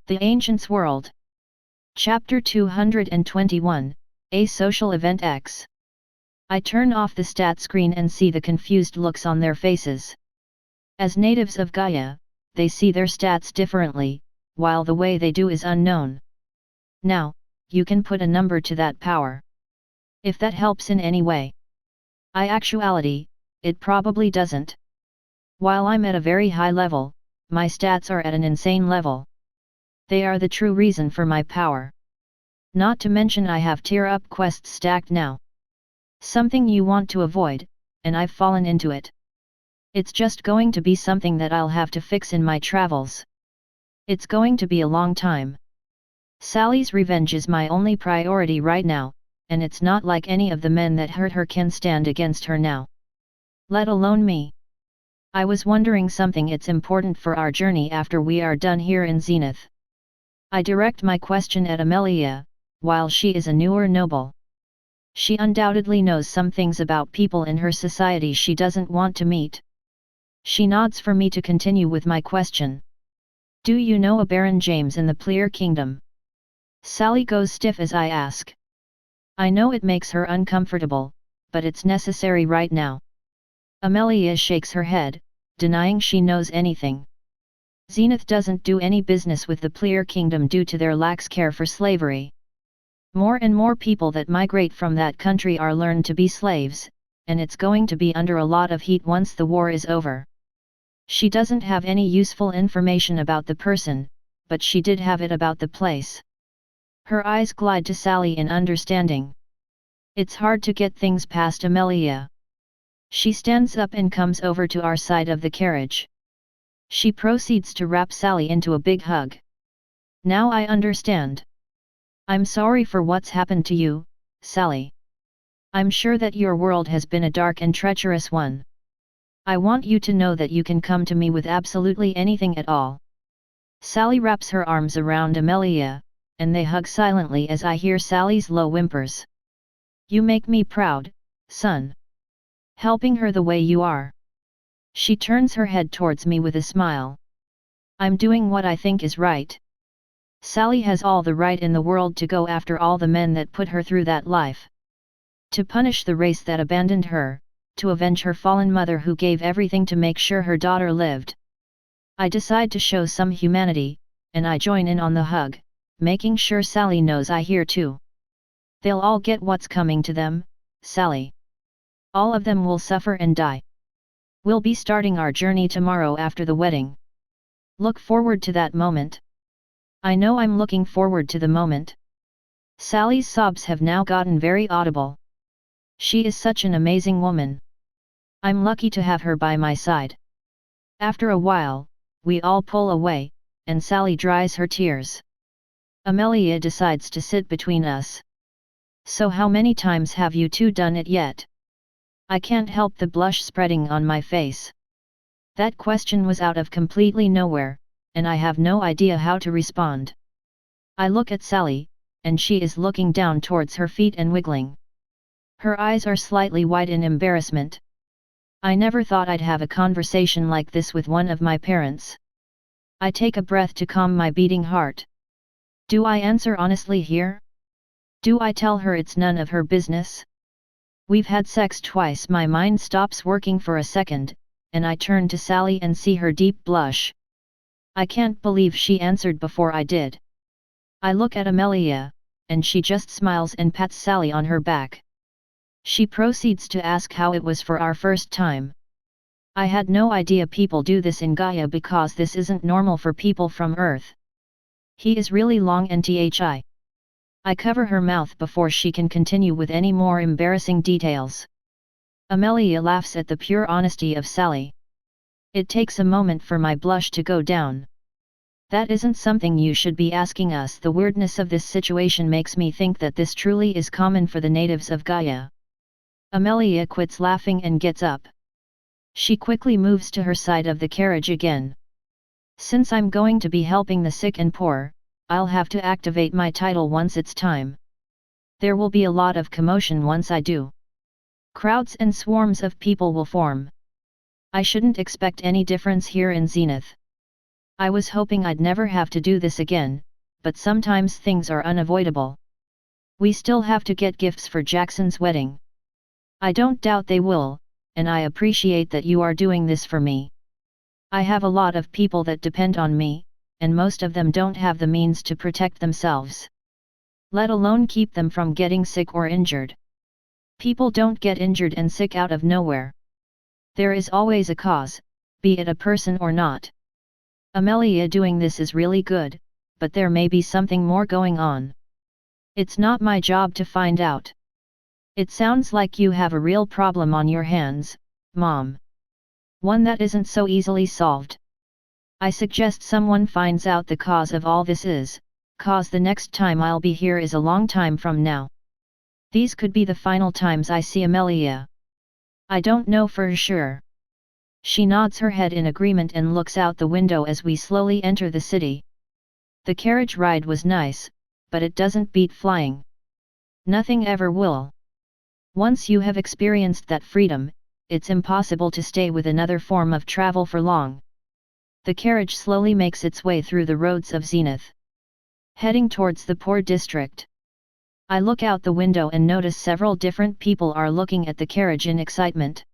The Ancients World. Chapter 221, A Social Event X. I turn off the stat screen and see the confused looks on their faces. As natives of Gaia, they see their stats differently, while the way they do is unknown. Now, you can put a number to that power. If that helps in any way. Actuality, it probably doesn't. While I'm at a very high level, my stats are at an insane level. They are the true reason for my power. Not to mention I have tier-up quests stacked now. Something you want to avoid, and I've fallen into it. It's just going to be something that I'll have to fix in my travels. It's going to be a long time. Sally's revenge is my only priority right now, and it's not like any of the men that hurt her can stand against her now. Let alone me. I was wondering something. It's important for our journey after we are done here in Zenith. I direct my question at Amelia, while she is a newer noble. She undoubtedly knows some things about people in her society she doesn't want to meet. She nods for me to continue with my question. Do you know a Baron James in the Plear Kingdom? Sally goes stiff as I ask. I know it makes her uncomfortable, but it's necessary right now. Amelia shakes her head, denying she knows anything. Zenith doesn't do any business with the Plear Kingdom due to their lax care for slavery. More and more people that migrate from that country are learned to be slaves, and it's going to be under a lot of heat once the war is over. She doesn't have any useful information about the person, but she did have it about the place. Her eyes glide to Sally in understanding. It's hard to get things past Amelia. She stands up and comes over to our side of the carriage. She proceeds to wrap Sally into a big hug. Now I understand. I'm sorry for what's happened to you, Sally. I'm sure that your world has been a dark and treacherous one. I want you to know that you can come to me with absolutely anything at all. Sally wraps her arms around Amelia, and they hug silently as I hear Sally's low whimpers. You make me proud, son. Helping her the way you are. She turns her head towards me with a smile. I'm doing what I think is right. Sally has all the right in the world to go after all the men that put her through that life. To punish the race that abandoned her, to avenge her fallen mother who gave everything to make sure her daughter lived. I decide to show some humanity, and I join in on the hug, making sure Sally knows I hear too. They'll all get what's coming to them, Sally. All of them will suffer and die. We'll be starting our journey tomorrow after the wedding. Look forward to that moment. I know I'm looking forward to the moment. Sally's sobs have now gotten very audible. She is such an amazing woman. I'm lucky to have her by my side. After a while, we all pull away, and Sally dries her tears. Amelia decides to sit between us. So how many times have you two done it yet? I can't help the blush spreading on my face. That question was out of completely nowhere, and I have no idea how to respond. I look at Sally, and she is looking down towards her feet and wiggling. Her eyes are slightly wide in embarrassment. I never thought I'd have a conversation like this with one of my parents. I take a breath to calm my beating heart. Do I answer honestly here? Do I tell her it's none of her business? We've had sex twice. My mind stops working for a second, and I turn to Sally and see her deep blush. I can't believe she answered before I did. I look at Amelia, and she just smiles and pats Sally on her back. She proceeds to ask how it was for our first time. I had no idea people do this in Gaia because this isn't normal for people from Earth. He is really long and T.A.W. I cover her mouth before she can continue with any more embarrassing details. Amelia laughs at the pure honesty of Sally. It takes a moment for my blush to go down. That isn't something you should be asking us. The weirdness of this situation makes me think that this truly is common for the natives of Gaia. Amelia quits laughing and gets up. She quickly moves to her side of the carriage again. Since I'm going to be helping the sick and poor, I'll have to activate my title once it's time. There will be a lot of commotion once I do. Crowds and swarms of people will form. I shouldn't expect any difference here in Zenith. I was hoping I'd never have to do this again, but sometimes things are unavoidable. We still have to get gifts for Jackson's wedding. I don't doubt they will, and I appreciate that you are doing this for me. I have a lot of people that depend on me, and most of them don't have the means to protect themselves, let alone keep them from getting sick or injured. People don't get injured and sick out of nowhere. There is always a cause, be it a person or not. Amelia doing this is really good, but there may be something more going on. It's not my job to find out. It sounds like you have a real problem on your hands, Mom. One that isn't so easily solved. I suggest someone finds out the cause of all this is, cause the next time I'll be here is a long time from now. These could be the final times I see Amelia. I don't know for sure. She nods her head in agreement and looks out the window as we slowly enter the city. The carriage ride was nice, but it doesn't beat flying. Nothing ever will. Once you have experienced that freedom, it's impossible to stay with another form of travel for long. The carriage slowly makes its way through the roads of Zenith, heading towards the poor district. I look out the window and notice several different people are looking at the carriage in excitement.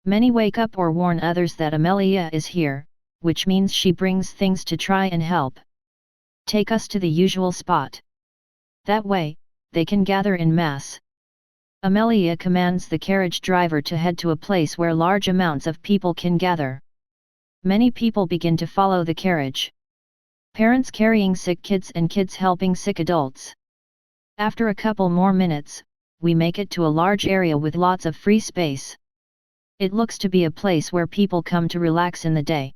Many wake up or warn others that Amelia is here, which means she brings things to try and help. Take us to the usual spot. That way, they can gather in mass. Amelia commands the carriage driver to head to a place where large amounts of people can gather. Many people begin to follow the carriage. Parents carrying sick kids and kids helping sick adults. After a couple more minutes, we make it to a large area with lots of free space. It looks to be a place where people come to relax in the day.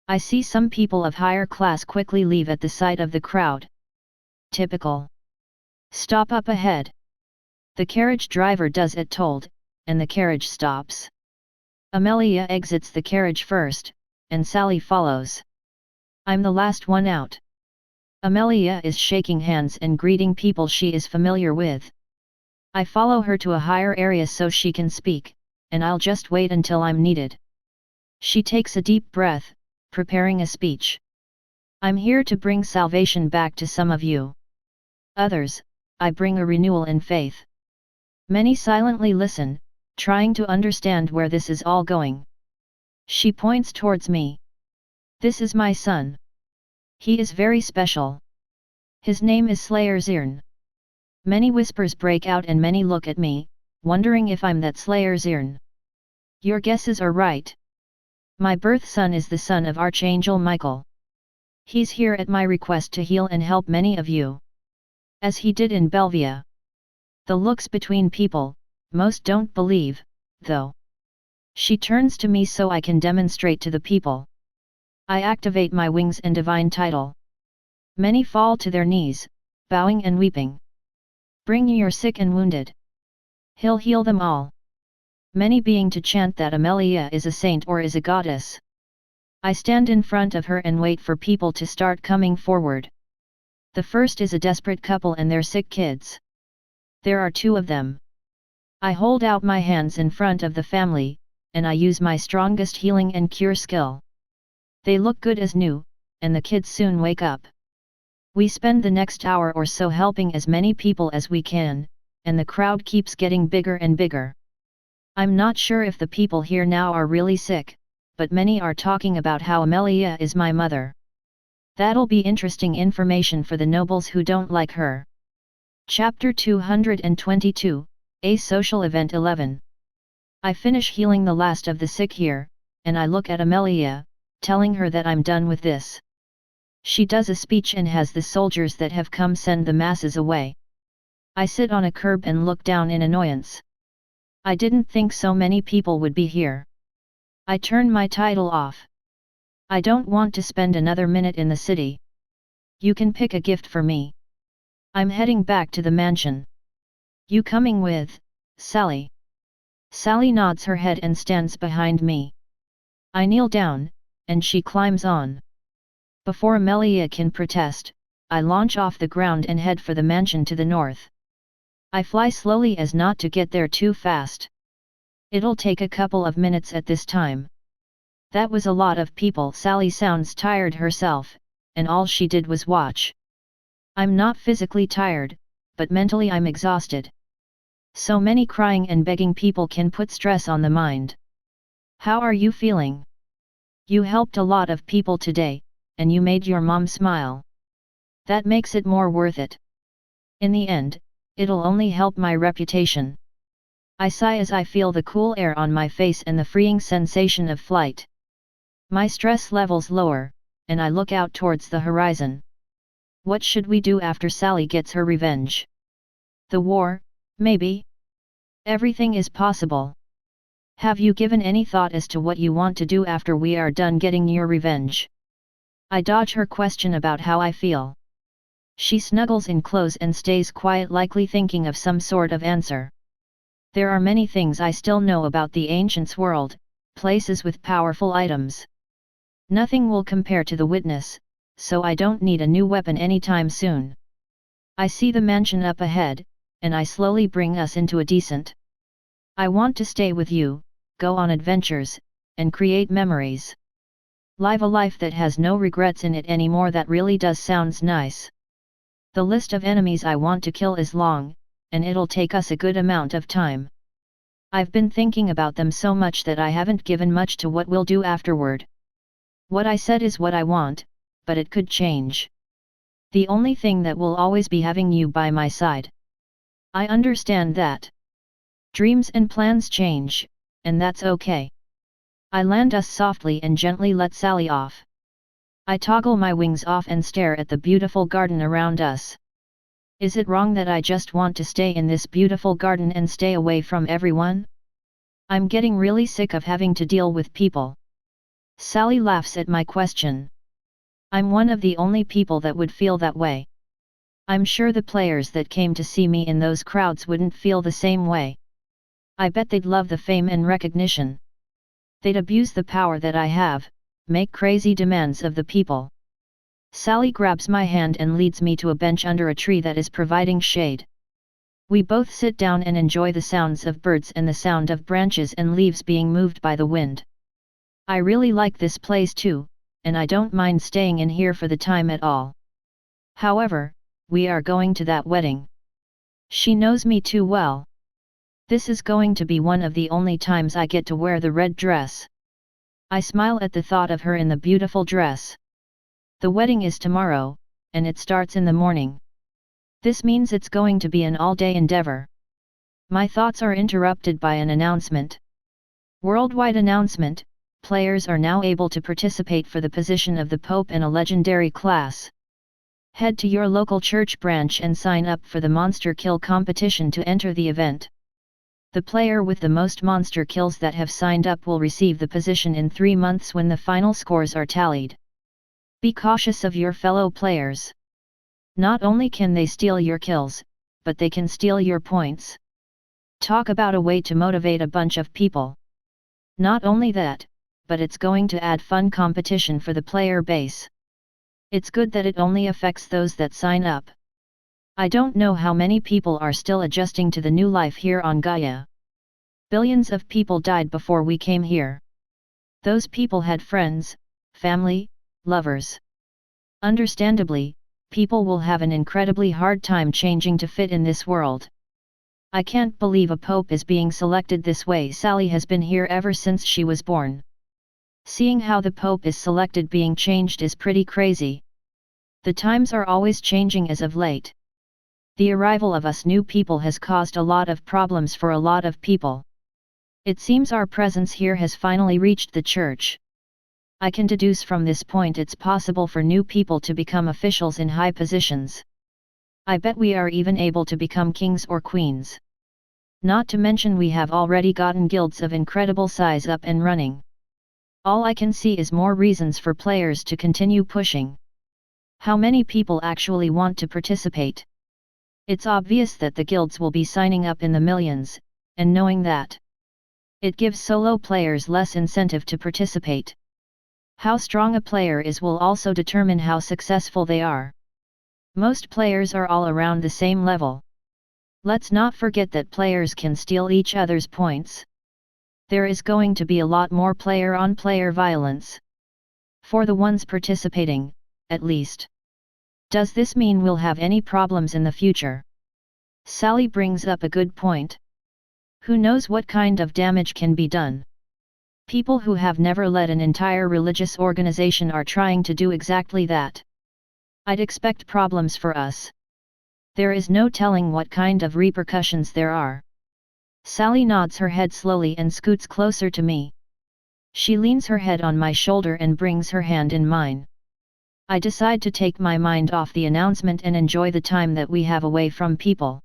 I see some people of higher class quickly leave at the sight of the crowd. Typical. Stop up ahead. The carriage driver does as told, and the carriage stops. Amelia exits the carriage first, and Sally follows. I'm the last one out. Amelia is shaking hands and greeting people she is familiar with. I follow her to a higher area so she can speak, and I'll just wait until I'm needed. She takes a deep breath, preparing a speech. I'm here to bring salvation back to some of you. Others, I bring a renewal in faith. Many silently listen, trying to understand where this is all going. She points towards me. This is my son. He is very special. His name is Slayer Zirn. Many whispers break out and many look at me, wondering if I'm that Slayer Zirn. Your guesses are right. My birth son is the son of Archangel Michael. He's here at my request to heal and help many of you. As he did in Belvia. The looks between people, most don't believe, though. She turns to me so I can demonstrate to the people. I activate my wings and divine title. Many fall to their knees, bowing and weeping. Bring your sick and wounded. He'll heal them all. Many being to chant that Amelia is a saint or is a goddess. I stand in front of her and wait for people to start coming forward. The first is a desperate couple and their sick kids. There are 2 of them. I hold out my hands in front of the family, and I use my strongest healing and cure skill. They look good as new, and the kids soon wake up. We spend the next hour or so helping as many people as we can, and the crowd keeps getting bigger and bigger. I'm not sure if the people here now are really sick, but many are talking about how Amelia is my mother. That'll be interesting information for the nobles who don't like her. Chapter 222, A Social Event 11. I finish healing the last of the sick here, and I look at Amelia, telling her that I'm done with this. She does a speech and has the soldiers that have come send the masses away. I sit on a curb and look down in annoyance. I didn't think so many people would be here. I turn my title off. I don't want to spend another minute in the city. You can pick a gift for me. I'm heading back to the mansion. You coming with, Sally? Sally nods her head and stands behind me. I kneel down, and she climbs on. Before Amelia can protest, I launch off the ground and head for the mansion to the north. I fly slowly as not to get there too fast. It'll take a couple of minutes at this time. That was a lot of people. Sally sounds tired herself, and all she did was watch. I'm not physically tired, but mentally I'm exhausted. So many crying and begging people can put stress on the mind. How are you feeling? You helped a lot of people today, and you made your mom smile. That makes it more worth it. In the end, it'll only help my reputation. I sigh as I feel the cool air on my face and the freeing sensation of flight. My stress levels lower, and I look out towards the horizon. What should we do after Sally gets her revenge? The war, maybe? Everything is possible. Have you given any thought as to what you want to do after we are done getting your revenge? I dodge her question about how I feel. She snuggles in close and stays quiet, likely thinking of some sort of answer. There are many things I still know about the Ancients' world, places with powerful items. Nothing will compare to the Witness, so I don't need a new weapon anytime soon. I see the mansion up ahead, and I slowly bring us into a descent. I want to stay with you, go on adventures, and create memories. Live a life that has no regrets in it anymore. That really does sounds nice. The list of enemies I want to kill is long, and it'll take us a good amount of time. I've been thinking about them so much that I haven't given much to what we'll do afterward. What I said is what I want, but it could change. The only thing that will always be having you by my side. I understand that. Dreams and plans change, and that's okay. I land us softly and gently let Sally off. I toggle my wings off and stare at the beautiful garden around us. Is it wrong that I just want to stay in this beautiful garden and stay away from everyone? I'm getting really sick of having to deal with people. Sally laughs at my question. I'm one of the only people that would feel that way. I'm sure the players that came to see me in those crowds wouldn't feel the same way. I bet they'd love the fame and recognition. They'd abuse the power that I have, make crazy demands of the people. Sally grabs my hand and leads me to a bench under a tree that is providing shade. We both sit down and enjoy the sounds of birds and the sound of branches and leaves being moved by the wind. I really like this place too, and I don't mind staying in here for the time at all. However, we are going to that wedding. She knows me too well. This is going to be one of the only times I get to wear the red dress. I smile at the thought of her in the beautiful dress. The wedding is tomorrow, and it starts in the morning. This means it's going to be an all-day endeavor. My thoughts are interrupted by an announcement. Worldwide announcement: players are now able to participate for the position of the Pope in a legendary class. Head to your local church branch and sign up for the monster kill competition to enter the event. The player with the most monster kills that have signed up will receive the position in 3 months when the final scores are tallied. Be cautious of your fellow players. Not only can they steal your kills, but they can steal your points. Talk about a way to motivate a bunch of people. Not only that, but it's going to add fun competition for the player base. It's good that it only affects those that sign up. I don't know how many people are still adjusting to the new life here on Gaia. Billions of people died before we came here. Those people had friends, family, lovers. Understandably, people will have an incredibly hard time changing to fit in this world. I can't believe a pope is being selected this way. Sally has been here ever since she was born. Seeing how the pope is selected being changed is pretty crazy. The times are always changing as of late. The arrival of us new people has caused a lot of problems for a lot of people. It seems our presence here has finally reached the church. I can deduce from this point it's possible for new people to become officials in high positions. I bet we are even able to become kings or queens. Not to mention we have already gotten guilds of incredible size up and running. All I can see is more reasons for players to continue pushing. How many people actually want to participate? It's obvious that the guilds will be signing up in the millions, and knowing that, it gives solo players less incentive to participate. How strong a player is will also determine how successful they are. Most players are all around the same level. Let's not forget that players can steal each other's points. There is going to be a lot more player-on-player violence. For the ones participating, at least. Does this mean we'll have any problems in the future? Sally brings up a good point. Who knows what kind of damage can be done? People who have never led an entire religious organization are trying to do exactly that. I'd expect problems for us. There is no telling what kind of repercussions there are. Sally nods her head slowly and scoots closer to me. She leans her head on my shoulder and brings her hand in mine. I decide to take my mind off the announcement and enjoy the time that we have away from people.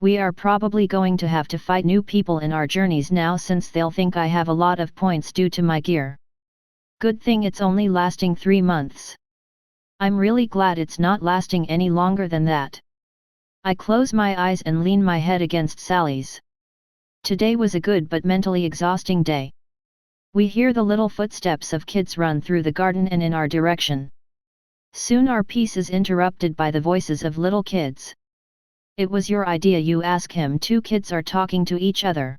We are probably going to have to fight new people in our journeys now since they'll think I have a lot of points due to my gear. Good thing it's only lasting 3 months. I'm really glad it's not lasting any longer than that. I close my eyes and lean my head against Sally's. Today was a good but mentally exhausting day. We hear the little footsteps of kids run through the garden and in our direction. Soon our peace is interrupted by the voices of little kids. It was your idea, you ask him. 2 kids are talking to each other.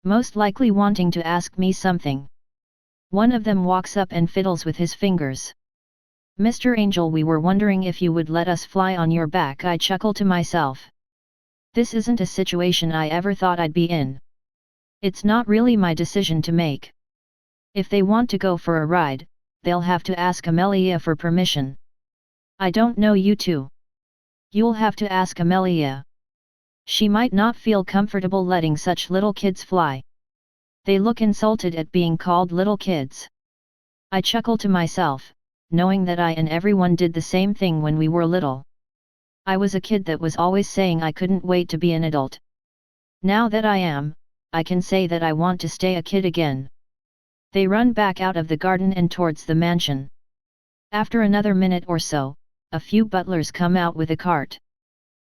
Most likely wanting to ask me something. One of them walks up and fiddles with his fingers. Mr. Angel, we were wondering if you would let us fly on your back. I chuckle to myself. This isn't a situation I ever thought I'd be in. It's not really my decision to make. If they want to go for a ride, they'll have to ask Amelia for permission. I don't know you two. You'll have to ask Amelia. She might not feel comfortable letting such little kids fly. They look insulted at being called little kids. I chuckle to myself, knowing that I and everyone did the same thing when we were little. I was a kid that was always saying I couldn't wait to be an adult. Now that I am, I can say that I want to stay a kid again. They run back out of the garden and towards the mansion. After another minute or so, a few butlers come out with a cart.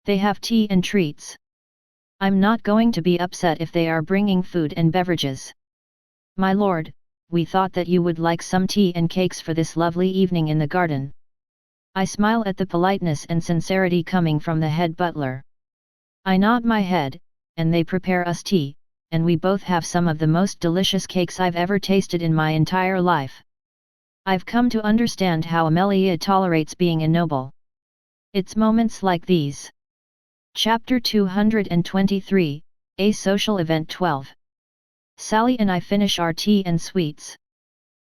They have tea and treats. I'm not going to be upset if they are bringing food and beverages. My lord, we thought that you would like some tea and cakes for this lovely evening in the garden. I smile at the politeness and sincerity coming from the head butler. I nod my head, and they prepare us tea, and we both have some of the most delicious cakes I've ever tasted in my entire life. I've come to understand how Amelia tolerates being a noble. It's moments like these. Chapter 223, A Social Event 12. Sally and I finish our tea and sweets.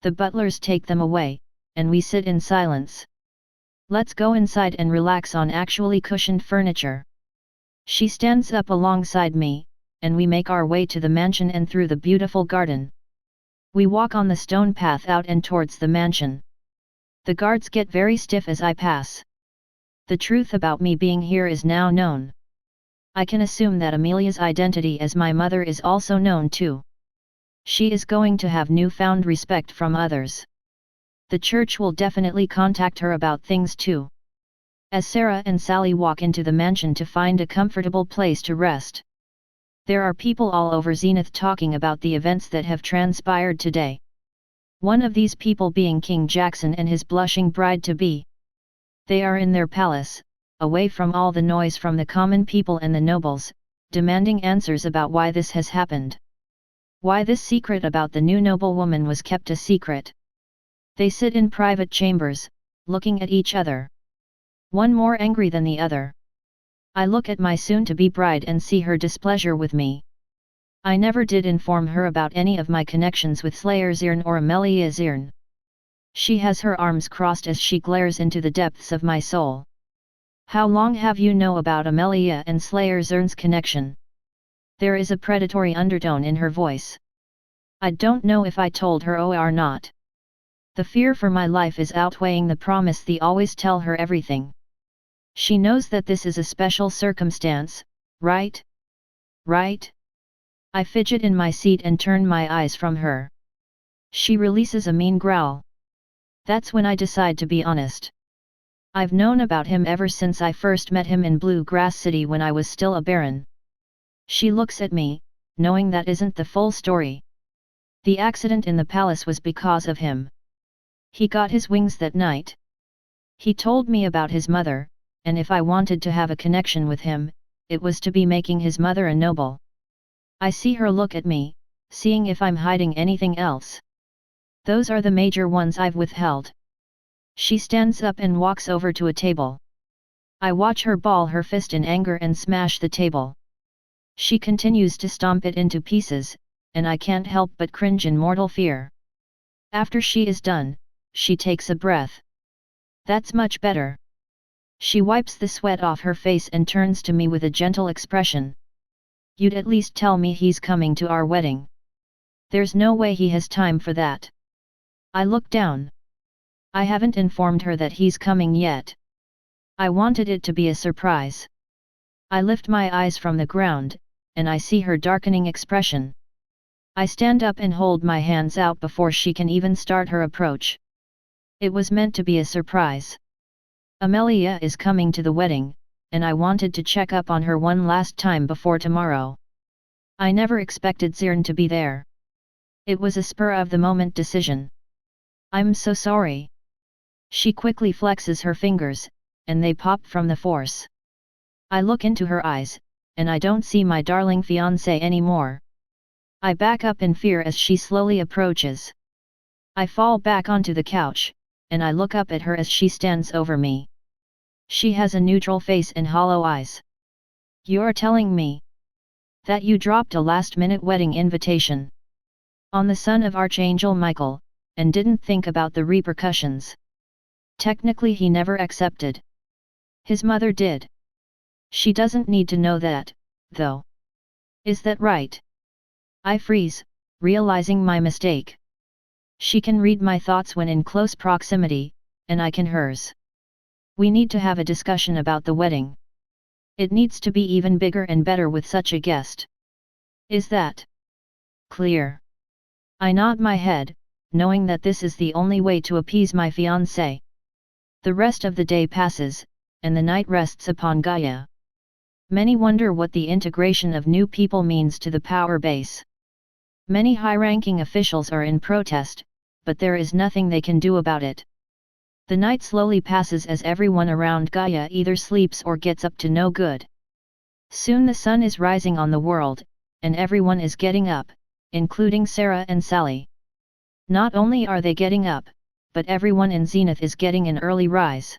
The butlers take them away, and we sit in silence. Let's go inside and relax on actually cushioned furniture. She stands up alongside me, and we make our way to the mansion and through the beautiful garden. We walk on the stone path out and towards the mansion. The guards get very stiff as I pass. The truth about me being here is now known. I can assume that Amelia's identity as my mother is also known too. She is going to have newfound respect from others. The church will definitely contact her about things too. As Sarah and Sally walk into the mansion to find a comfortable place to rest. There are people all over Zenith talking about the events that have transpired today. One of these people being King Jackson and his blushing bride-to-be. They are in their palace, away from all the noise from the common people and the nobles, demanding answers about why this has happened. Why this secret about the new noblewoman was kept a secret. They sit in private chambers, looking at each other. One more angry than the other. I look at my soon-to-be bride and see her displeasure with me. I never did inform her about any of my connections with Slayer Zirn or Amelia Zirn. She has her arms crossed as she glares into the depths of my soul. How long have you know about Amelia and Slayer Zirn's connection? There is a predatory undertone in her voice. I don't know if I told her or not. The fear for my life is outweighing the promise they always tell her everything. She knows that this is a special circumstance, right? Right? I fidget in my seat and turn my eyes from her. She releases a mean growl. That's when I decide to be honest. I've known about him ever since I first met him in Blue Grass City when I was still a baron. She looks at me, knowing that isn't the full story. The accident in the palace was because of him. He got his wings that night. He told me about his mother, and if I wanted to have a connection with him, it was to be making his mother a noble. I see her look at me, seeing if I'm hiding anything else. Those are the major ones I've withheld. She stands up and walks over to a table. I watch her ball her fist in anger and smash the table. She continues to stomp it into pieces, and I can't help but cringe in mortal fear. After she is done, she takes a breath. That's much better. She wipes the sweat off her face and turns to me with a gentle expression. You'd at least tell me he's coming to our wedding. There's no way he has time for that. I look down. I haven't informed her that he's coming yet. I wanted it to be a surprise. I lift my eyes from the ground, and I see her darkening expression. I stand up and hold my hands out before she can even start her approach. It was meant to be a surprise. Amelia is coming to the wedding, and I wanted to check up on her one last time before tomorrow. I never expected Zirn to be there. It was a spur-of-the-moment decision. I'm so sorry. She quickly flexes her fingers, and they pop from the force. I look into her eyes, and I don't see my darling fiancé anymore. I back up in fear as she slowly approaches. I fall back onto the couch, and I look up at her as she stands over me. She has a neutral face and hollow eyes. You're telling me that you dropped a last-minute wedding invitation on the son of Archangel Michael, and didn't think about the repercussions. Technically he never accepted. His mother did. She doesn't need to know that, though. Is that right? I freeze, realizing my mistake. She can read my thoughts when in close proximity, and I can hers. We need to have a discussion about the wedding. It needs to be even bigger and better with such a guest. Is that clear? I nod my head, knowing that this is the only way to appease my fiancé. The rest of the day passes, and the night rests upon Gaia. Many wonder what the integration of new people means to the power base. Many high-ranking officials are in protest, but there is nothing they can do about it. The night slowly passes as everyone around Gaia either sleeps or gets up to no good. Soon the sun is rising on the world, and everyone is getting up, including Sarah and Sally. Not only are they getting up, but everyone in Zenith is getting an early rise.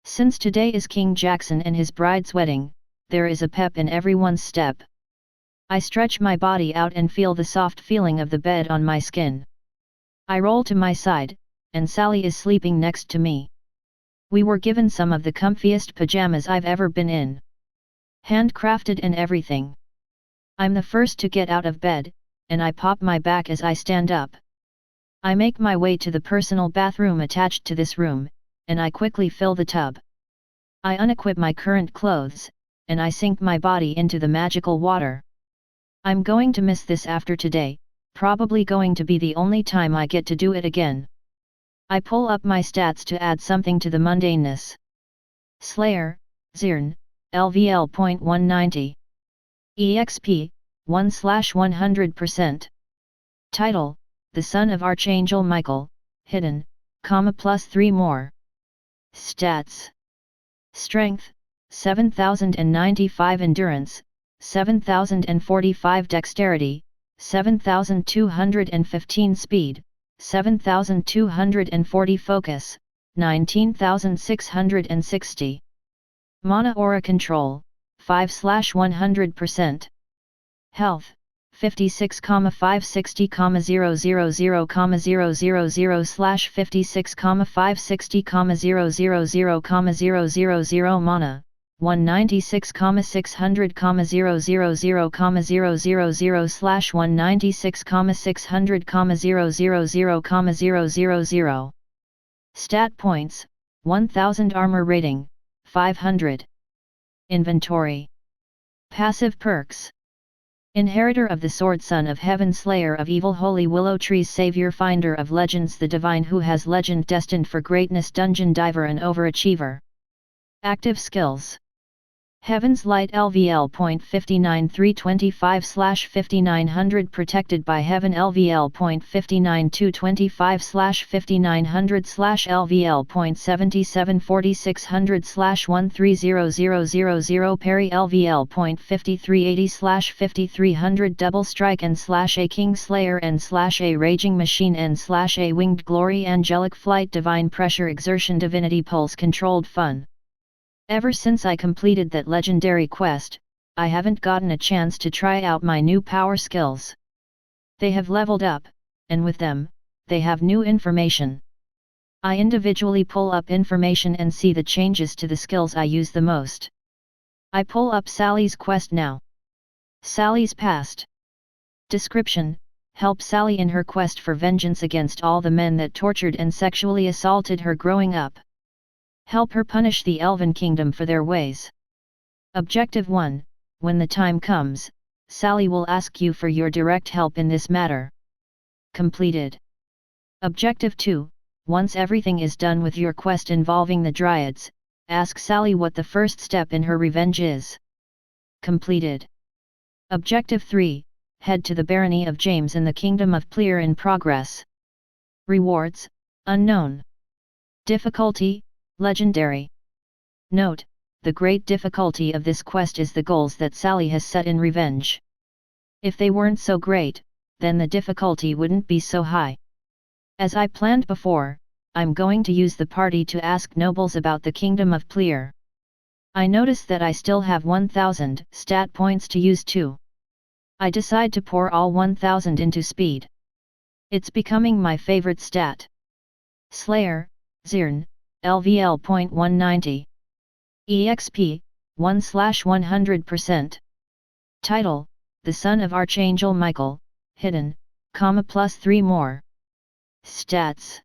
Since today is King Jackson and his bride's wedding, there is a pep in everyone's step. I stretch my body out and feel the soft feeling of the bed on my skin. I roll to my side, and Sally is sleeping next to me. We were given some of the comfiest pajamas I've ever been in. Handcrafted and everything. I'm the first to get out of bed, and I pop my back as I stand up. I make my way to the personal bathroom attached to this room, and I quickly fill the tub. I unequip my current clothes, and I sink my body into the magical water. I'm going to miss this after today, probably going to be the only time I get to do it again. I pull up my stats to add something to the mundaneness. Slayer, Zirn, LVL.190. EXP, 1/100%. Title, The Son of Archangel Michael, hidden, plus 3 more. Stats. Strength, 7095 Endurance, 7045 Dexterity, 7215 Speed, 7240 Focus, 19660. Mana Aura Control, 5/100%. Health, 56,560,000/56,560,000,000 Mana, 196,600,000/196,600,000,000. Stat points, 1000 Armor Rating, 500. Inventory. Passive perks. Inheritor of the Sword, Son of Heaven, Slayer of Evil, Holy Willow Trees, Savior, Finder of Legends, the Divine who has legend destined for greatness, Dungeon Diver and Overachiever. Active skills. Heaven's Light LVL.59325/5900 protected by Heaven LVL.59225/5900/LVL.774600/130000 Parry LVL.5380/5300 Double Strike /A King Slayer /A Raging Machine /A Winged Glory Angelic Flight Divine Pressure Exertion Divinity Pulse Controlled Fun. Ever since I completed that legendary quest, I haven't gotten a chance to try out my new power skills. They have leveled up, and with them, they have new information. I individually pull up information and see the changes to the skills I use the most. I pull up Sally's quest now. Sally's past. Description: help Sally in her quest for vengeance against all the men that tortured and sexually assaulted her growing up. Help her punish the Elven Kingdom for their ways. Objective 1: when the time comes, Sally will ask you for your direct help in this matter. Completed. Objective 2: once everything is done with your quest involving the Dryads, ask Sally what the first step in her revenge is. Completed. Objective 3: head to the Barony of James in the Kingdom of Plear in progress. Rewards: unknown. Difficulty: legendary. Note: the great difficulty of this quest is the goals that Sally has set in revenge. If they weren't so great, then the difficulty wouldn't be so high. As I planned before, I'm going to use the party to ask nobles about the Kingdom of Plear. I notice that I still have 1000 stat points to use too. I decide to pour all 1000 into speed. It's becoming my favorite stat. Slayer, Zirn, LVL.190. EXP, 1/100%. Title: The Son of Archangel Michael, hidden, plus 3 more. Stats: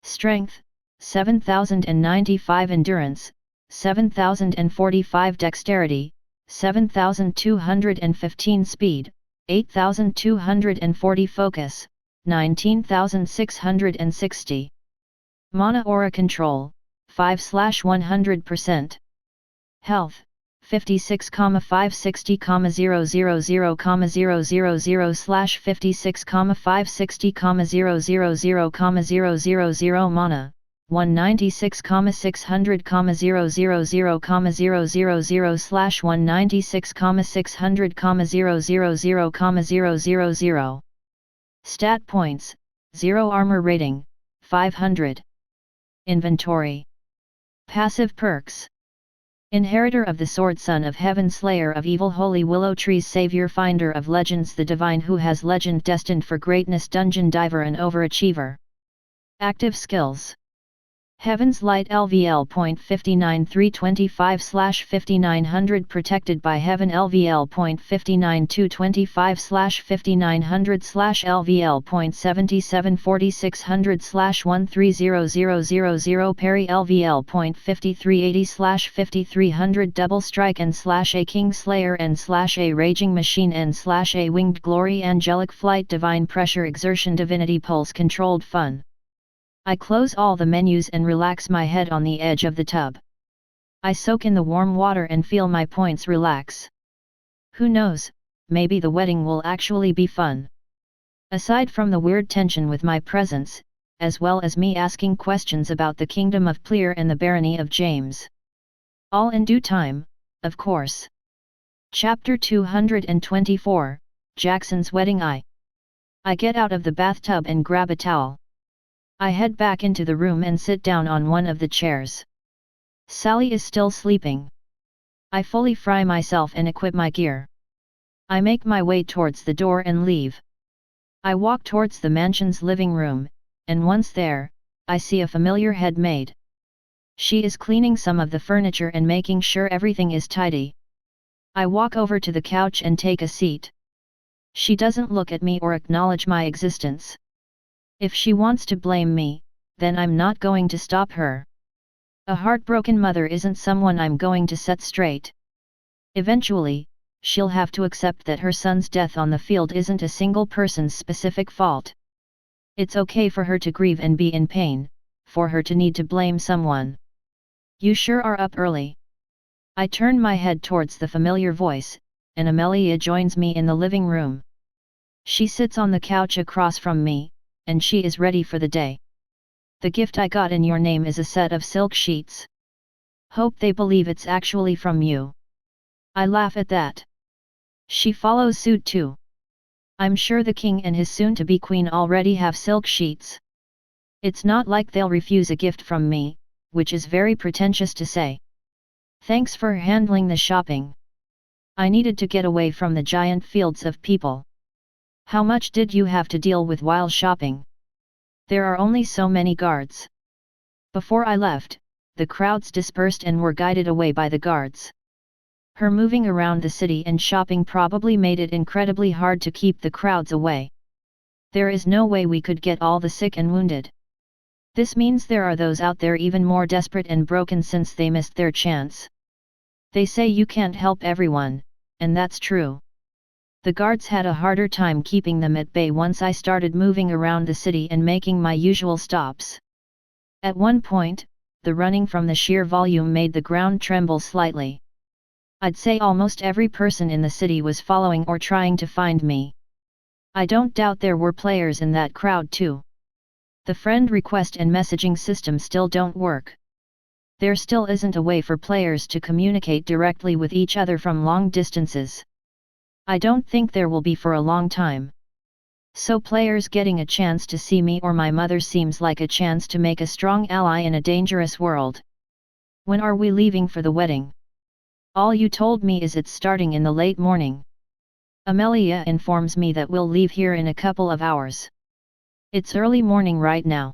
Strength, 7095 Endurance, 7045 Dexterity, 7215 Speed, 8240 Focus, 19660. Mana Aura Control, 5/100%. Health, 56,560,000/56,560,000,000 Mana, 196,600,000/196,600,000,000. Stat points: 0 Armor Rating, 500. Inventory. Passive perks. Inheritor of the Sword, Son of Heaven, Slayer of Evil, Holy Willow Trees, Savior, Finder of Legends, the Divine who has legend destined for greatness, Dungeon Diver and Overachiever. Active skills: Heaven's Light LVL.59325/5900 protected by Heaven LVL.59225/5900/LVL.774600/130000 Parry LVL.5380/5300 Double Strike /A King Slayer /A Raging Machine /A Winged Glory Angelic Flight Divine Pressure Exertion Divinity Pulse Controlled Fun. I close all the menus and relax my head on the edge of the tub. I soak in the warm water and feel my points relax. Who knows, maybe the wedding will actually be fun. Aside from the weird tension with my presence, as well as me asking questions about the Kingdom of Plear and the Barony of James. All in due time, of course. Chapter 224, Jackson's Wedding. I get out of the bathtub and grab a towel. I head back into the room and sit down on one of the chairs. Sally is still sleeping. I fully fry myself and equip my gear. I make my way towards the door and leave. I walk towards the mansion's living room, and once there, I see a familiar head maid. She is cleaning some of the furniture and making sure everything is tidy. I walk over to the couch and take a seat. She doesn't look at me or acknowledge my existence. If she wants to blame me, then I'm not going to stop her. A heartbroken mother isn't someone I'm going to set straight. Eventually, she'll have to accept that her son's death on the field isn't a single person's specific fault. It's okay for her to grieve and be in pain, for her to need to blame someone. You sure are up early. I turn my head towards the familiar voice, and Amelia joins me in the living room. She sits on the couch across from me, and she is ready for the day. The gift I got in your name is a set of silk sheets. Hope they believe it's actually from you. I laugh at that. She follows suit too. I'm sure the king and his soon-to-be queen already have silk sheets. It's not like they'll refuse a gift from me, which is very pretentious to say. Thanks for handling the shopping. I needed to get away from the giant fields of people. How much did you have to deal with while shopping? There are only so many guards. Before I left, the crowds dispersed and were guided away by the guards. Her moving around the city and shopping probably made it incredibly hard to keep the crowds away. There is no way we could get all the sick and wounded. This means there are those out there even more desperate and broken since they missed their chance. They say you can't help everyone, and that's true. The guards had a harder time keeping them at bay once I started moving around the city and making my usual stops. At one point, the running from the sheer volume made the ground tremble slightly. I'd say almost every person in the city was following or trying to find me. I don't doubt there were players in that crowd too. The friend request and messaging system still don't work. There still isn't a way for players to communicate directly with each other from long distances. I don't think there will be for a long time. So players getting a chance to see me or my mother seems like a chance to make a strong ally in a dangerous world. When are we leaving for the wedding? All you told me is it's starting in the late morning. Amelia informs me that we'll leave here in a couple of hours. It's early morning right now.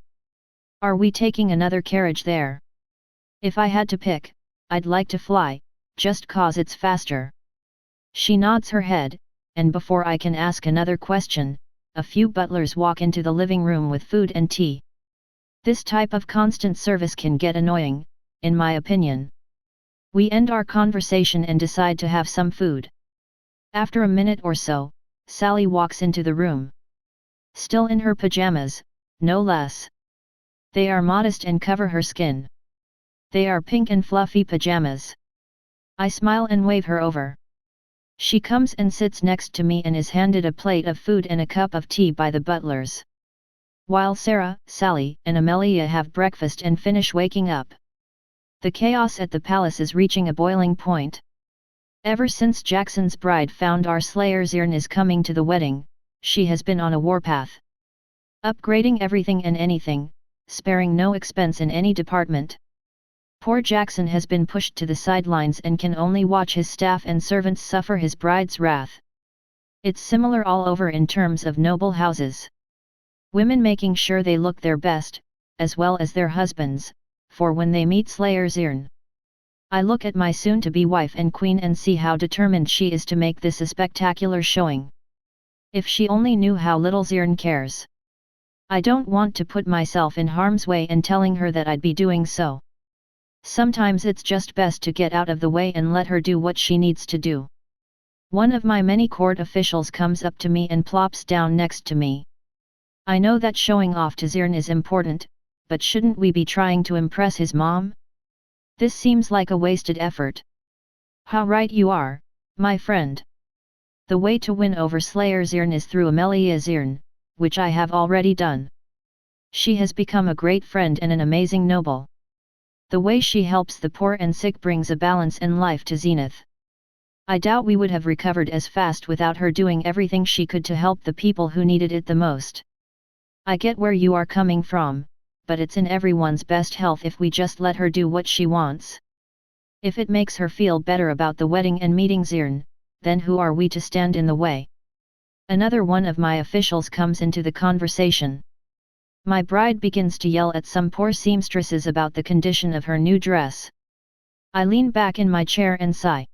Are we taking another carriage there? If I had to pick, I'd like to fly, just 'cause it's faster. She nods her head, and before I can ask another question, a few butlers walk into the living room with food and tea. This type of constant service can get annoying, in my opinion. We end our conversation and decide to have some food. After a minute or so, Sally walks into the room. Still in her pajamas, no less. They are modest and cover her skin. They are pink and fluffy pajamas. I smile and wave her over. She comes and sits next to me and is handed a plate of food and a cup of tea by the butlers. While Sarah, Sally, and Amelia have breakfast and finish waking up. The chaos at the palace is reaching a boiling point. Ever since Jackson's bride found our slayer Zirn is coming to the wedding, she has been on a warpath. Upgrading everything and anything, sparing no expense in any department. Poor Jackson has been pushed to the sidelines and can only watch his staff and servants suffer his bride's wrath. It's similar all over in terms of noble houses. Women making sure they look their best, as well as their husbands, for when they meet Slayer Zirn. I look at my soon-to-be wife and queen and see how determined she is to make this a spectacular showing. If she only knew how little Zirn cares. I don't want to put myself in harm's way and telling her that I'd be doing so. Sometimes it's just best to get out of the way and let her do what she needs to do. One of my many court officials comes up to me and plops down next to me. I know that showing off to Zirn is important, but shouldn't we be trying to impress his mom? This seems like a wasted effort. How right you are, my friend. The way to win over Slayer Zirn is through Amelia Zirn, which I have already done. She has become a great friend and an amazing noble. The way she helps the poor and sick brings a balance and life to Zenith. I doubt we would have recovered as fast without her doing everything she could to help the people who needed it the most. I get where you are coming from, but it's in everyone's best health if we just let her do what she wants. If it makes her feel better about the wedding and meeting Zirn, then who are we to stand in the way? Another one of my officials comes into the conversation. My bride begins to yell at some poor seamstresses about the condition of her new dress. I lean back in my chair and sigh.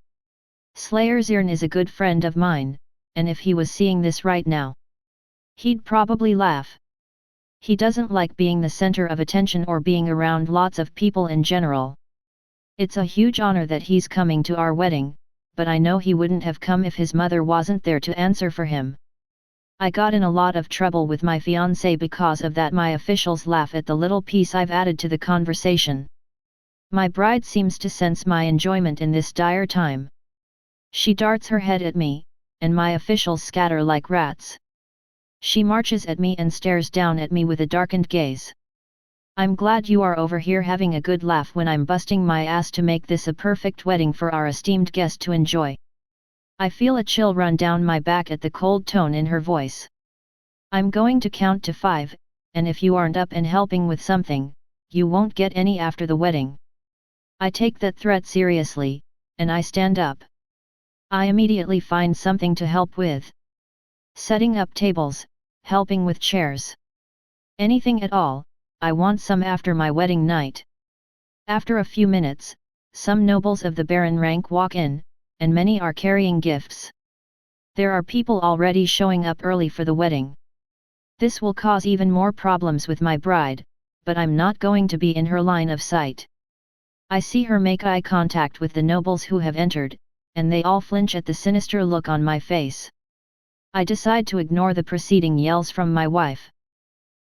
Slayer Zirn is a good friend of mine, and if he was seeing this right now, he'd probably laugh. He doesn't like being the center of attention or being around lots of people in general. It's a huge honor that he's coming to our wedding, but I know he wouldn't have come if his mother wasn't there to answer for him. I got in a lot of trouble with my fiancé because of that. My officials laugh at the little piece I've added to the conversation. My bride seems to sense my enjoyment in this dire time. She darts her head at me, and my officials scatter like rats. She marches at me and stares down at me with a darkened gaze. I'm glad you are over here having a good laugh when I'm busting my ass to make this a perfect wedding for our esteemed guest to enjoy. I feel a chill run down my back at the cold tone in her voice. I'm going to count to 5, and if you aren't up and helping with something, you won't get any after the wedding. I take that threat seriously, and I stand up. I immediately find something to help with. Setting up tables, helping with chairs. Anything at all, I want some after my wedding night. After a few minutes, some nobles of the Baron rank walk in, and many are carrying gifts. There are people already showing up early for the wedding. This will cause even more problems with my bride, but I'm not going to be in her line of sight. I see her make eye contact with the nobles who have entered, and they all flinch at the sinister look on my face. I decide to ignore the preceding yells from my wife.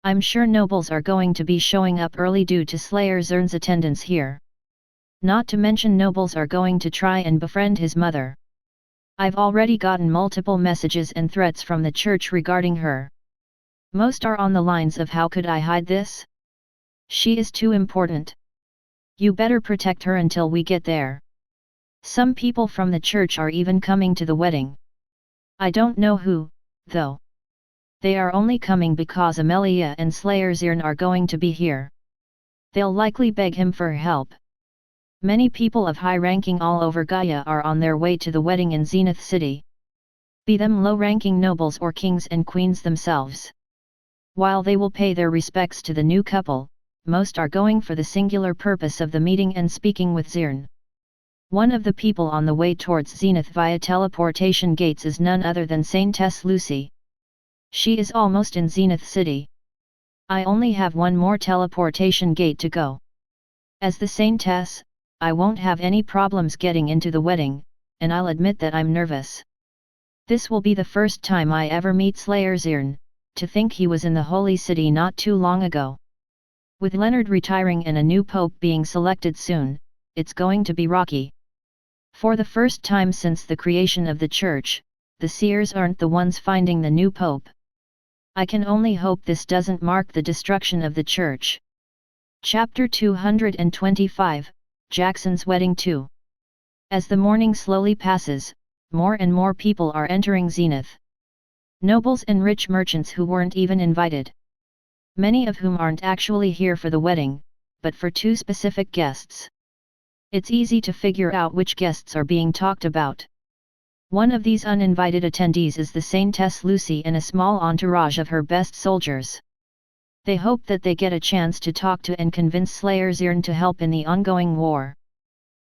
I'm sure nobles are going to be showing up early due to Slayer Zern's attendance here. Not to mention nobles are going to try and befriend his mother. I've already gotten multiple messages and threats from the church regarding her. Most are on the lines of how could I hide this? She is too important. You better protect her until we get there. Some people from the church are even coming to the wedding. I don't know who, though. They are only coming because Amelia and Slayer Zern are going to be here. They'll likely beg him for help. Many people of high ranking all over Gaia are on their way to the wedding in Zenith City. Be them low-ranking nobles or kings and queens themselves. While they will pay their respects to the new couple, most are going for the singular purpose of the meeting and speaking with Zern. One of the people on the way towards Zenith via teleportation gates is none other than Saintess Lucy. She is almost in Zenith City. I only have one more teleportation gate to go. As the Saintess, I won't have any problems getting into the wedding, and I'll admit that I'm nervous. This will be the first time I ever meet Slayer Zern. To think he was in the Holy City not too long ago. With Leonard retiring and a new pope being selected soon, it's going to be rocky. For the first time since the creation of the church, the seers aren't the ones finding the new pope. I can only hope this doesn't mark the destruction of the church. Chapter 225, Jackson's Wedding 2. As the morning slowly passes, more and more people are entering Zenith. Nobles and rich merchants who weren't even invited. Many of whom aren't actually here for the wedding, but for two specific guests. It's easy to figure out which guests are being talked about. One of these uninvited attendees is the Saintess Lucy and a small entourage of her best soldiers. They hope that they get a chance to talk to and convince Slayer Zern to help in the ongoing war.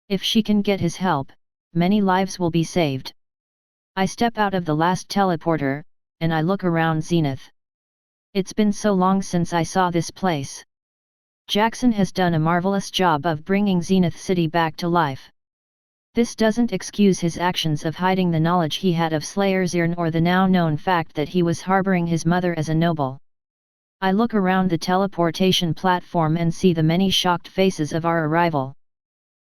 If she can get his help, many lives will be saved. I step out of the last teleporter, and I look around Zenith. It's been so long since I saw this place. Jackson has done a marvelous job of bringing Zenith City back to life. This doesn't excuse his actions of hiding the knowledge he had of Slayer Zern or the now known fact that he was harboring his mother as a noble. I look around the teleportation platform and see the many shocked faces of our arrival.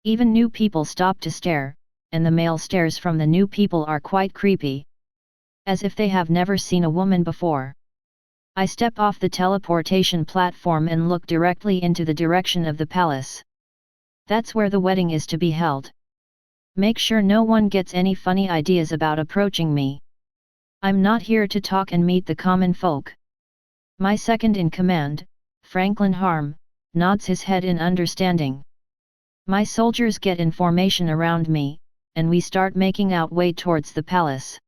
Even new people stop to stare, and the male stares from the new people are quite creepy. As if they have never seen a woman before. I step off the teleportation platform and look directly into the direction of the palace. That's where the wedding is to be held. Make sure no one gets any funny ideas about approaching me. I'm not here to talk and meet the common folk. My second in command, Franklin Harm, nods his head in understanding. My soldiers get in formation around me, and we start making our way towards the palace.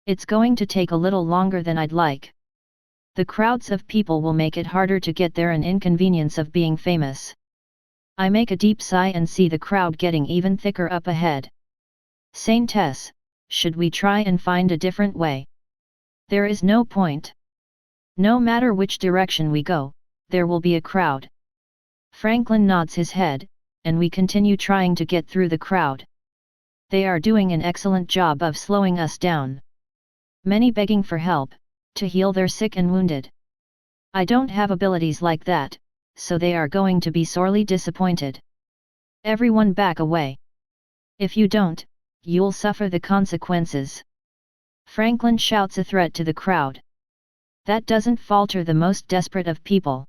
It's going to take a little longer than I'd like. The crowds of people will make it harder to get there, an inconvenience of being famous. I make a deep sigh and see the crowd getting even thicker up ahead. Saintess, should we try and find a different way? There is no point. No matter which direction we go, there will be a crowd. Franklin nods his head, and we continue trying to get through the crowd. They are doing an excellent job of slowing us down. Many begging for help, to heal their sick and wounded. I don't have abilities like that, so they are going to be sorely disappointed. Everyone back away. If you don't, you'll suffer the consequences. Franklin shouts a threat to the crowd. That doesn't falter the most desperate of people.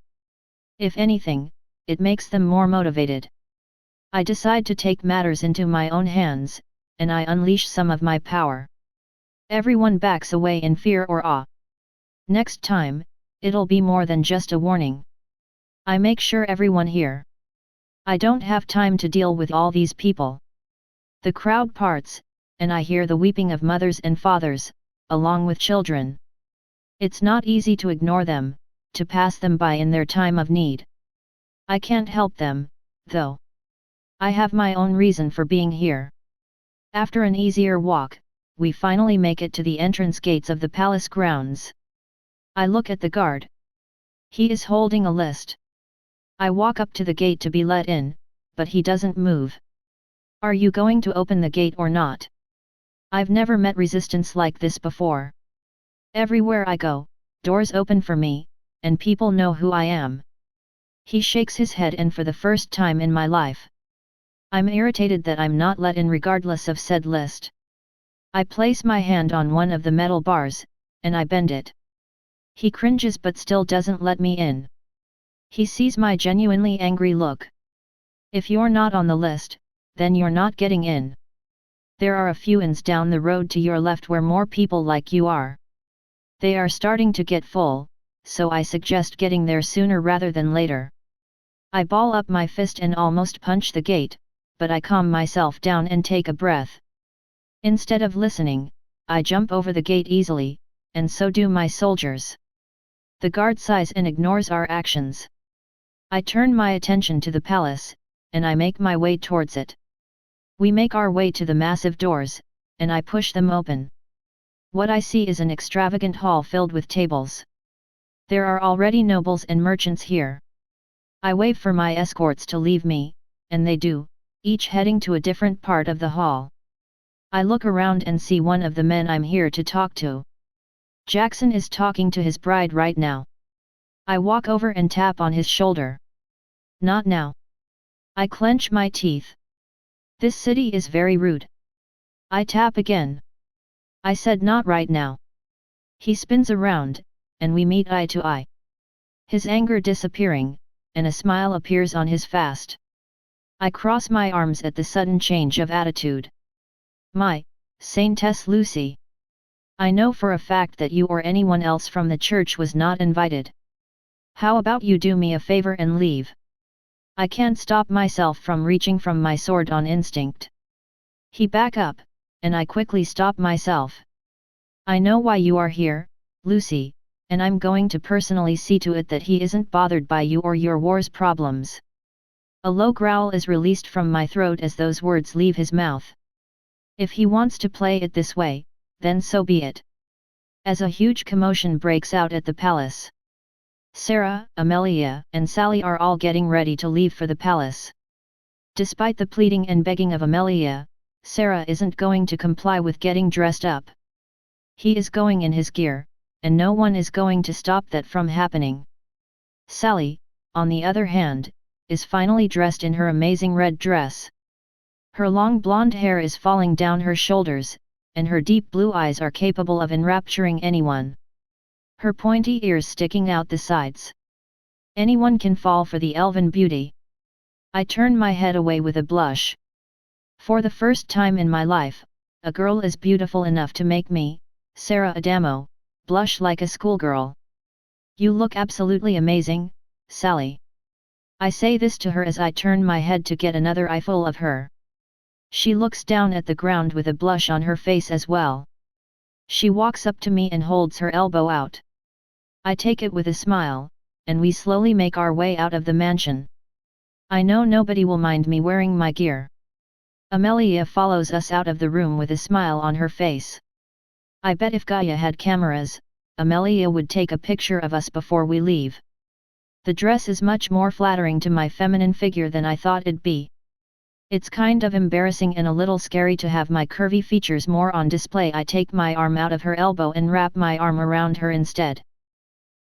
If anything, it makes them more motivated. I decide to take matters into my own hands, and I unleash some of my power. Everyone backs away in fear or awe. Next time, it'll be more than just a warning. I make sure everyone here. I don't have time to deal with all these people. The crowd parts, and I hear the weeping of mothers and fathers, along with children. It's not easy to ignore them, to pass them by in their time of need. I can't help them, though. I have my own reason for being here. After an easier walk, we finally make it to the entrance gates of the palace grounds. I look at the guard. He is holding a list. I walk up to the gate to be let in, but he doesn't move. Are you going to open the gate or not? I've never met resistance like this before. Everywhere I go, doors open for me, and people know who I am. He shakes his head, and for the first time in my life, I'm irritated that I'm not let in regardless of said list. I place my hand on one of the metal bars, and I bend it. He cringes but still doesn't let me in. He sees my genuinely angry look. If you're not on the list, then you're not getting in. There are a few inns down the road to your left where more people like you are. They are starting to get full, so I suggest getting there sooner rather than later. I ball up my fist and almost punch the gate, but I calm myself down and take a breath. Instead of listening, I jump over the gate easily, and so do my soldiers. The guard sighs and ignores our actions. I turn my attention to the palace, and I make my way towards it. We make our way to the massive doors, and I push them open. What I see is an extravagant hall filled with tables. There are already nobles and merchants here. I wave for my escorts to leave me, and they do, each heading to a different part of the hall. I look around and see one of the men I'm here to talk to. Jackson is talking to his bride right now. I walk over and tap on his shoulder. Not now. I clench my teeth. This city is very rude. I tap again. I said not right now. He spins around, and we meet eye to eye. His anger disappearing, and a smile appears on his face. I cross my arms at the sudden change of attitude. My Saintess Lucy. I know for a fact that you or anyone else from the church was not invited. How about you do me a favor and leave? I can't stop myself from reaching from my sword on instinct. He back up, and I quickly stop myself. I know why you are here, Lucy, and I'm going to personally see to it that he isn't bothered by you or your war's problems. A low growl is released from my throat as those words leave his mouth. If he wants to play it this way, then so be it. As a huge commotion breaks out at the palace. Sarah, Amelia, and Sally are all getting ready to leave for the palace. Despite the pleading and begging of Amelia, Sarah isn't going to comply with getting dressed up. He is going in his gear, and no one is going to stop that from happening. Sally, on the other hand, is finally dressed in her amazing red dress. Her long blonde hair is falling down her shoulders, and her deep blue eyes are capable of enrapturing anyone. Her pointy ears sticking out the sides. Anyone can fall for the elven beauty. I turn my head away with a blush. For the first time in my life, a girl is beautiful enough to make me, Sarah Adamo, blush like a schoolgirl. You look absolutely amazing, Sally. I say this to her as I turn my head to get another eyeful of her. She looks down at the ground with a blush on her face as well. She walks up to me and holds her elbow out. I take it with a smile, and we slowly make our way out of the mansion. I know nobody will mind me wearing my gear. Amelia follows us out of the room with a smile on her face. I bet if Gaia had cameras, Amelia would take a picture of us before we leave. The dress is much more flattering to my feminine figure than I thought it'd be. It's kind of embarrassing and a little scary to have my curvy features more on display. I take my arm out of her elbow and wrap my arm around her instead.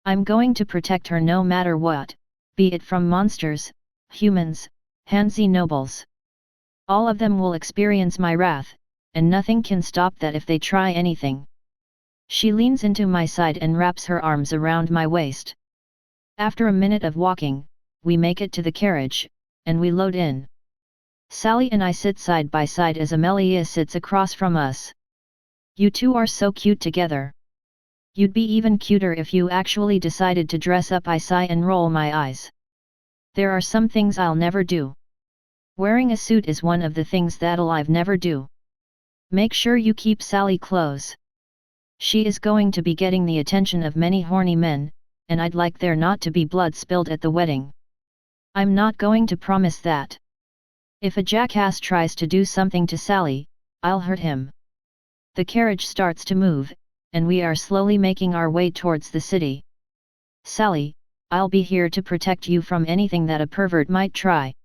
I'm going to protect her no matter what, be it from monsters, humans, Hansi nobles. All of them will experience my wrath, and nothing can stop that if they try anything. She leans into my side and wraps her arms around my waist. After a minute of walking, we make it to the carriage, and we load in. Sally and I sit side by side as Amelia sits across from us. You two are so cute together. You'd be even cuter if you actually decided to dress up, I sigh and roll my eyes. There are some things I'll never do. Wearing a suit is one of the things that'll I've never do. Make sure you keep Sally close. She is going to be getting the attention of many horny men, and I'd like there not to be blood spilled at the wedding. I'm not going to promise that. If a jackass tries to do something to Sally, I'll hurt him. The carriage starts to move, and we are slowly making our way towards the city. Sally, I'll be here to protect you from anything that a pervert might try.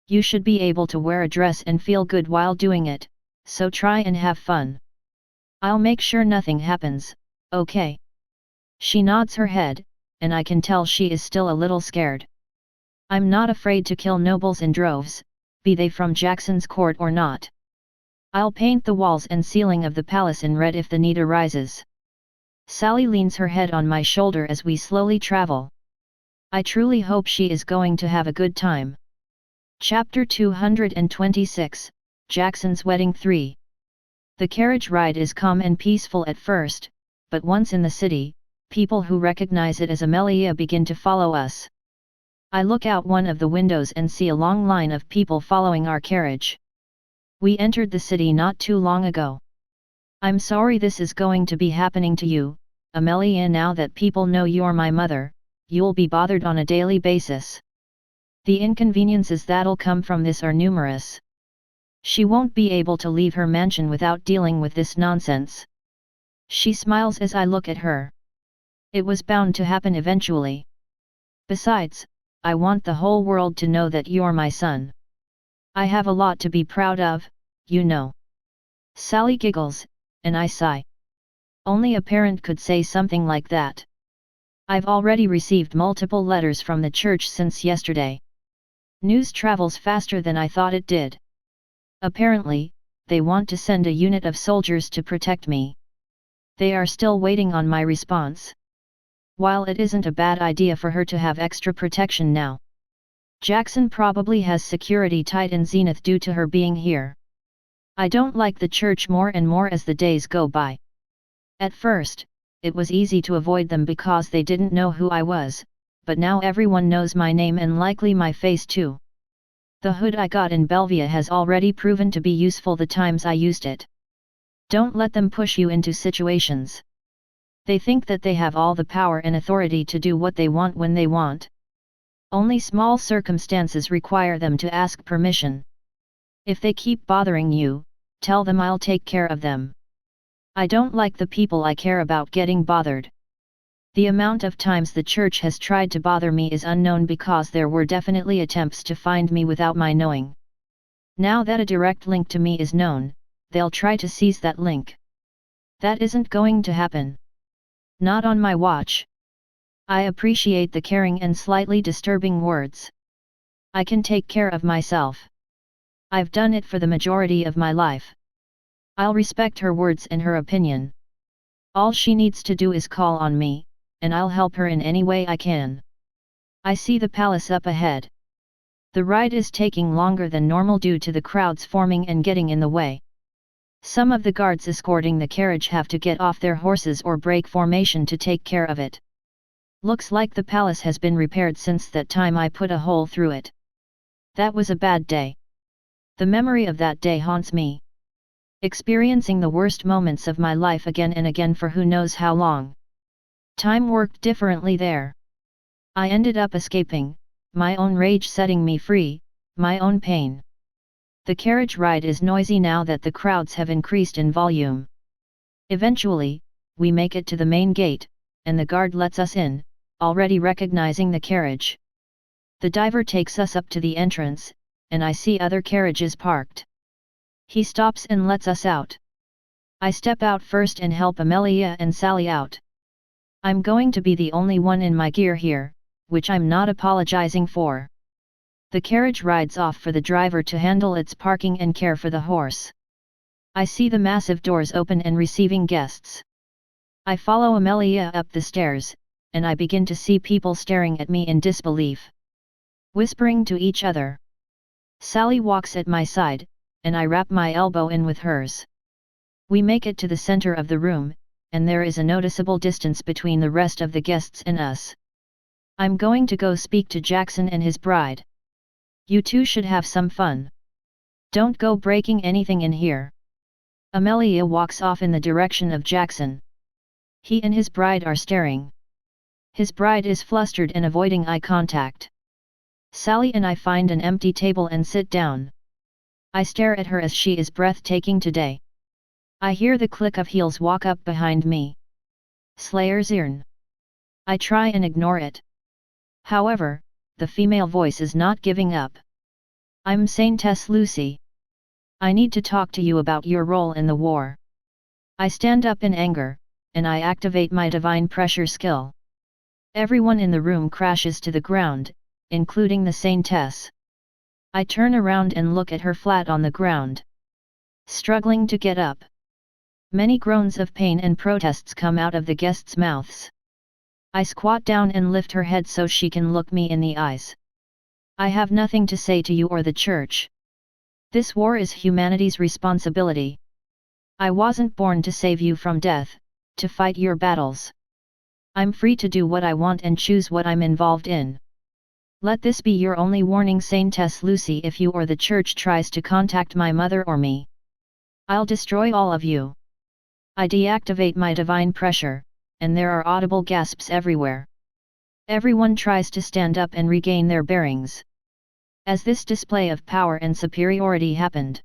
You should be able to wear a dress and feel good while doing it, so try and have fun. I'll make sure nothing happens, okay? She nods her head, and I can tell she is still a little scared. I'm not afraid to kill nobles in droves, be they from Jackson's court or not. I'll paint the walls and ceiling of the palace in red if the need arises. Sally leans her head on my shoulder as we slowly travel. I truly hope she is going to have a good time. Chapter 226, Jackson's Wedding 3. The carriage ride is calm and peaceful at first, but once in the city, people who recognize it as Amelia begin to follow us. I look out one of the windows and see a long line of people following our carriage. We entered the city not too long ago. I'm sorry this is going to be happening to you, Amelia. Now that people know you're my mother, you'll be bothered on a daily basis. The inconveniences that'll come from this are numerous. She won't be able to leave her mansion without dealing with this nonsense. She smiles as I look at her. It was bound to happen eventually. Besides, I want the whole world to know that you're my son. I have a lot to be proud of, you know. Sally giggles, and I sigh. Only a parent could say something like that. I've already received multiple letters from the church since yesterday. News travels faster than I thought it did. Apparently, they want to send a unit of soldiers to protect me. They are still waiting on my response. While it isn't a bad idea for her to have extra protection now. Jackson probably has security tight in Zenith due to her being here. I don't like the church more and more as the days go by. At first, it was easy to avoid them because they didn't know who I was, but now everyone knows my name and likely my face too. The hood I got in Belvia has already proven to be useful the times I used it. Don't let them push you into situations. They think that they have all the power and authority to do what they want when they want. Only small circumstances require them to ask permission. If they keep bothering you, tell them I'll take care of them. I don't like the people I care about getting bothered. The amount of times the church has tried to bother me is unknown because there were definitely attempts to find me without my knowing. Now that a direct link to me is known, they'll try to seize that link. That isn't going to happen. Not on my watch. I appreciate the caring and slightly disturbing words. I can take care of myself. I've done it for the majority of my life. I'll respect her words and her opinion. All she needs to do is call on me, and I'll help her in any way I can. I see the palace up ahead. The ride is taking longer than normal due to the crowds forming and getting in the way. Some of the guards escorting the carriage have to get off their horses or break formation to take care of it. Looks like the palace has been repaired since that time I put a hole through it. That was a bad day. The memory of that day haunts me. Experiencing the worst moments of my life again and again for who knows how long. Time worked differently there. I ended up escaping, my own rage setting me free, my own pain. The carriage ride is noisy now that the crowds have increased in volume. Eventually, we make it to the main gate, and the guard lets us in, already recognizing the carriage. The driver takes us up to the entrance, and I see other carriages parked. He stops and lets us out. I step out first and help Amelia and Sally out. I'm going to be the only one in my gear here, which I'm not apologizing for. The carriage rides off for the driver to handle its parking and care for the horse. I see the massive doors open and receiving guests. I follow Amelia up the stairs, and I begin to see people staring at me in disbelief, whispering to each other. Sally walks at my side, and I wrap my elbow in with hers. We make it to the center of the room, and there is a noticeable distance between the rest of the guests and us. I'm going to go speak to Jackson and his bride. You two should have some fun. Don't go breaking anything in here. Amelia walks off in the direction of Jackson. He and his bride are staring. His bride is flustered and avoiding eye contact. Sally and I find an empty table and sit down. I stare at her as she is breathtaking today. I hear the click of heels walk up behind me. Slayer's Earn. I try and ignore it. However, the female voice is not giving up. I'm Saintess Lucy. I need to talk to you about your role in the war. I stand up in anger, and I activate my divine pressure skill. Everyone in the room crashes to the ground, including the Saintess. I turn around and look at her flat on the ground, struggling to get up. Many groans of pain and protests come out of the guests' mouths. I squat down and lift her head so she can look me in the eyes. I have nothing to say to you or the church. This war is humanity's responsibility. I wasn't born to save you from death, to fight your battles. I'm free to do what I want and choose what I'm involved in. Let this be your only warning, Saintess Lucy. If you or the church tries to contact my mother or me, I'll destroy all of you. I deactivate my divine pressure, and there are audible gasps everywhere. Everyone tries to stand up and regain their bearings. As this display of power and superiority happened,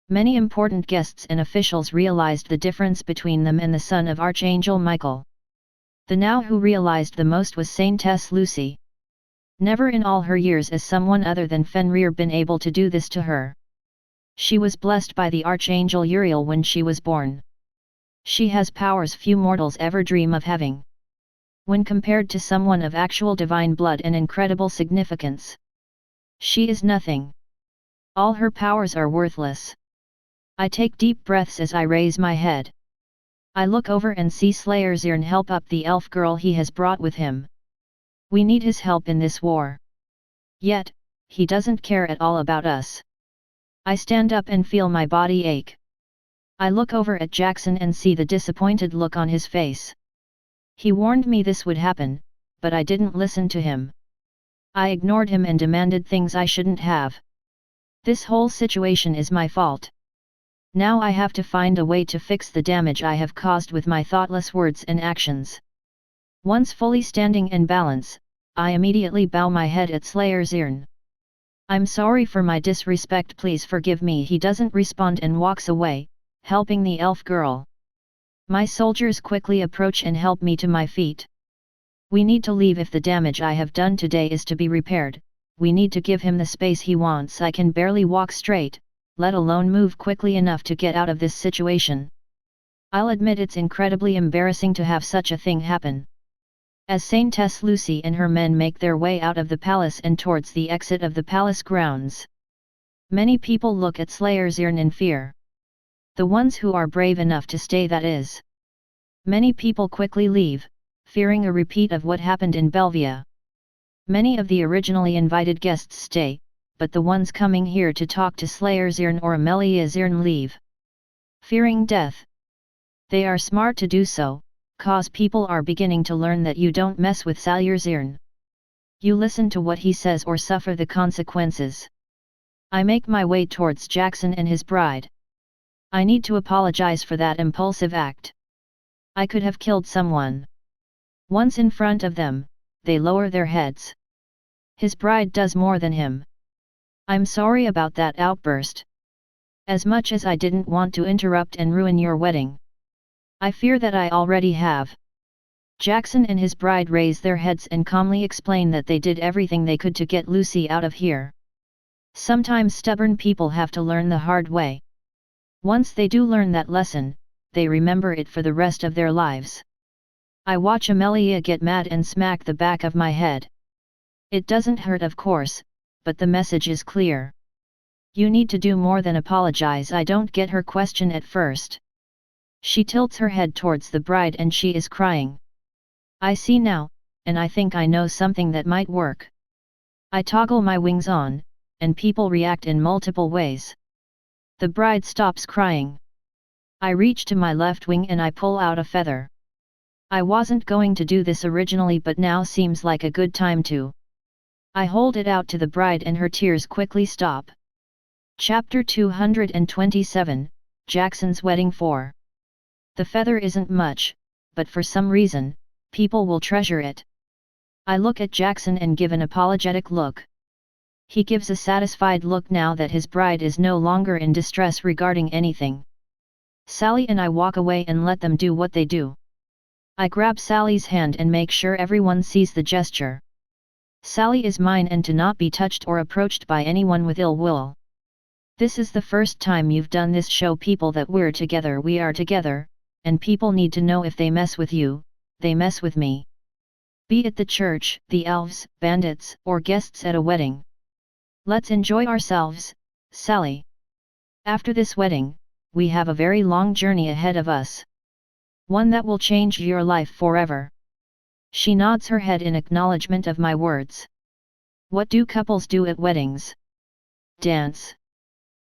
many important guests and officials realized the difference between them and the son of Archangel Michael. The now who realized the most was Saintess Lucy. Never in all her years has someone other than Fenrir been able to do this to her. She was blessed by the Archangel Uriel when she was born. She has powers few mortals ever dream of having. When compared to someone of actual divine blood and incredible significance, she is nothing. All her powers are worthless. I take deep breaths as I raise my head. I look over and see Slayer's Earn help up the elf girl he has brought with him. We need his help in this war. Yet, he doesn't care at all about us. I stand up and feel my body ache. I look over at Jackson and see the disappointed look on his face. He warned me this would happen, but I didn't listen to him. I ignored him and demanded things I shouldn't have. This whole situation is my fault. Now I have to find a way to fix the damage I have caused with my thoughtless words and actions. Once fully standing in balance, I immediately bow my head at Slayer's Earn. I'm sorry for my disrespect, please forgive me. He doesn't respond and walks away, helping the elf girl. My soldiers quickly approach and help me to my feet. We need to leave. If the damage I have done today is to be repaired, we need to give him the space he wants. I can barely walk straight, let alone move quickly enough to get out of this situation. I'll admit it's incredibly embarrassing to have such a thing happen. As Saintess Lucy and her men make their way out of the palace and towards the exit of the palace grounds, many people look at Slayer's Earn in fear. The ones who are brave enough to stay, that is. Many people quickly leave, fearing a repeat of what happened in Belvia. Many of the originally invited guests stay, but the ones coming here to talk to Slayer's Earn or Amelia's Earn leave, fearing death. They are smart to do so, cause people are beginning to learn that you don't mess with Slayer's Earn. You listen to what he says or suffer the consequences. I make my way towards Jackson and his bride. I need to apologize for that impulsive act. I could have killed someone. Once in front of them, they lower their heads. His bride does more than him. I'm sorry about that outburst. As much as I didn't want to interrupt and ruin your wedding, I fear that I already have. Jackson and his bride raise their heads and calmly explain that they did everything they could to get Lucy out of here. Sometimes stubborn people have to learn the hard way. Once they do learn that lesson, they remember it for the rest of their lives. I watch Amelia get mad and smack the back of my head. It doesn't hurt, of course, but the message is clear. You need to do more than apologize. I don't get her question at first. She tilts her head towards the bride and she is crying. I see now, and I think I know something that might work. I toggle my wings on, and people react in multiple ways. The bride stops crying. I reach to my left wing and I pull out a feather. I wasn't going to do this originally, but now seems like a good time to. I hold it out to the bride and her tears quickly stop. Chapter 227, Jackson's Wedding 4. The feather isn't much, but for some reason, people will treasure it. I look at Jackson and give an apologetic look. He gives a satisfied look now that his bride is no longer in distress regarding anything. Sally and I walk away and let them do what they do. I grab Sally's hand and make sure everyone sees the gesture. Sally is mine and to not be touched or approached by anyone with ill will. This is the first time you've done this. Show people that we're together. We are together, and people need to know if they mess with you, they mess with me. Be it the church, the elves, bandits, or guests at a wedding. Let's enjoy ourselves, Sally. After this wedding, we have a very long journey ahead of us. One that will change your life forever. She nods her head in acknowledgement of my words. What do couples do at weddings? Dance.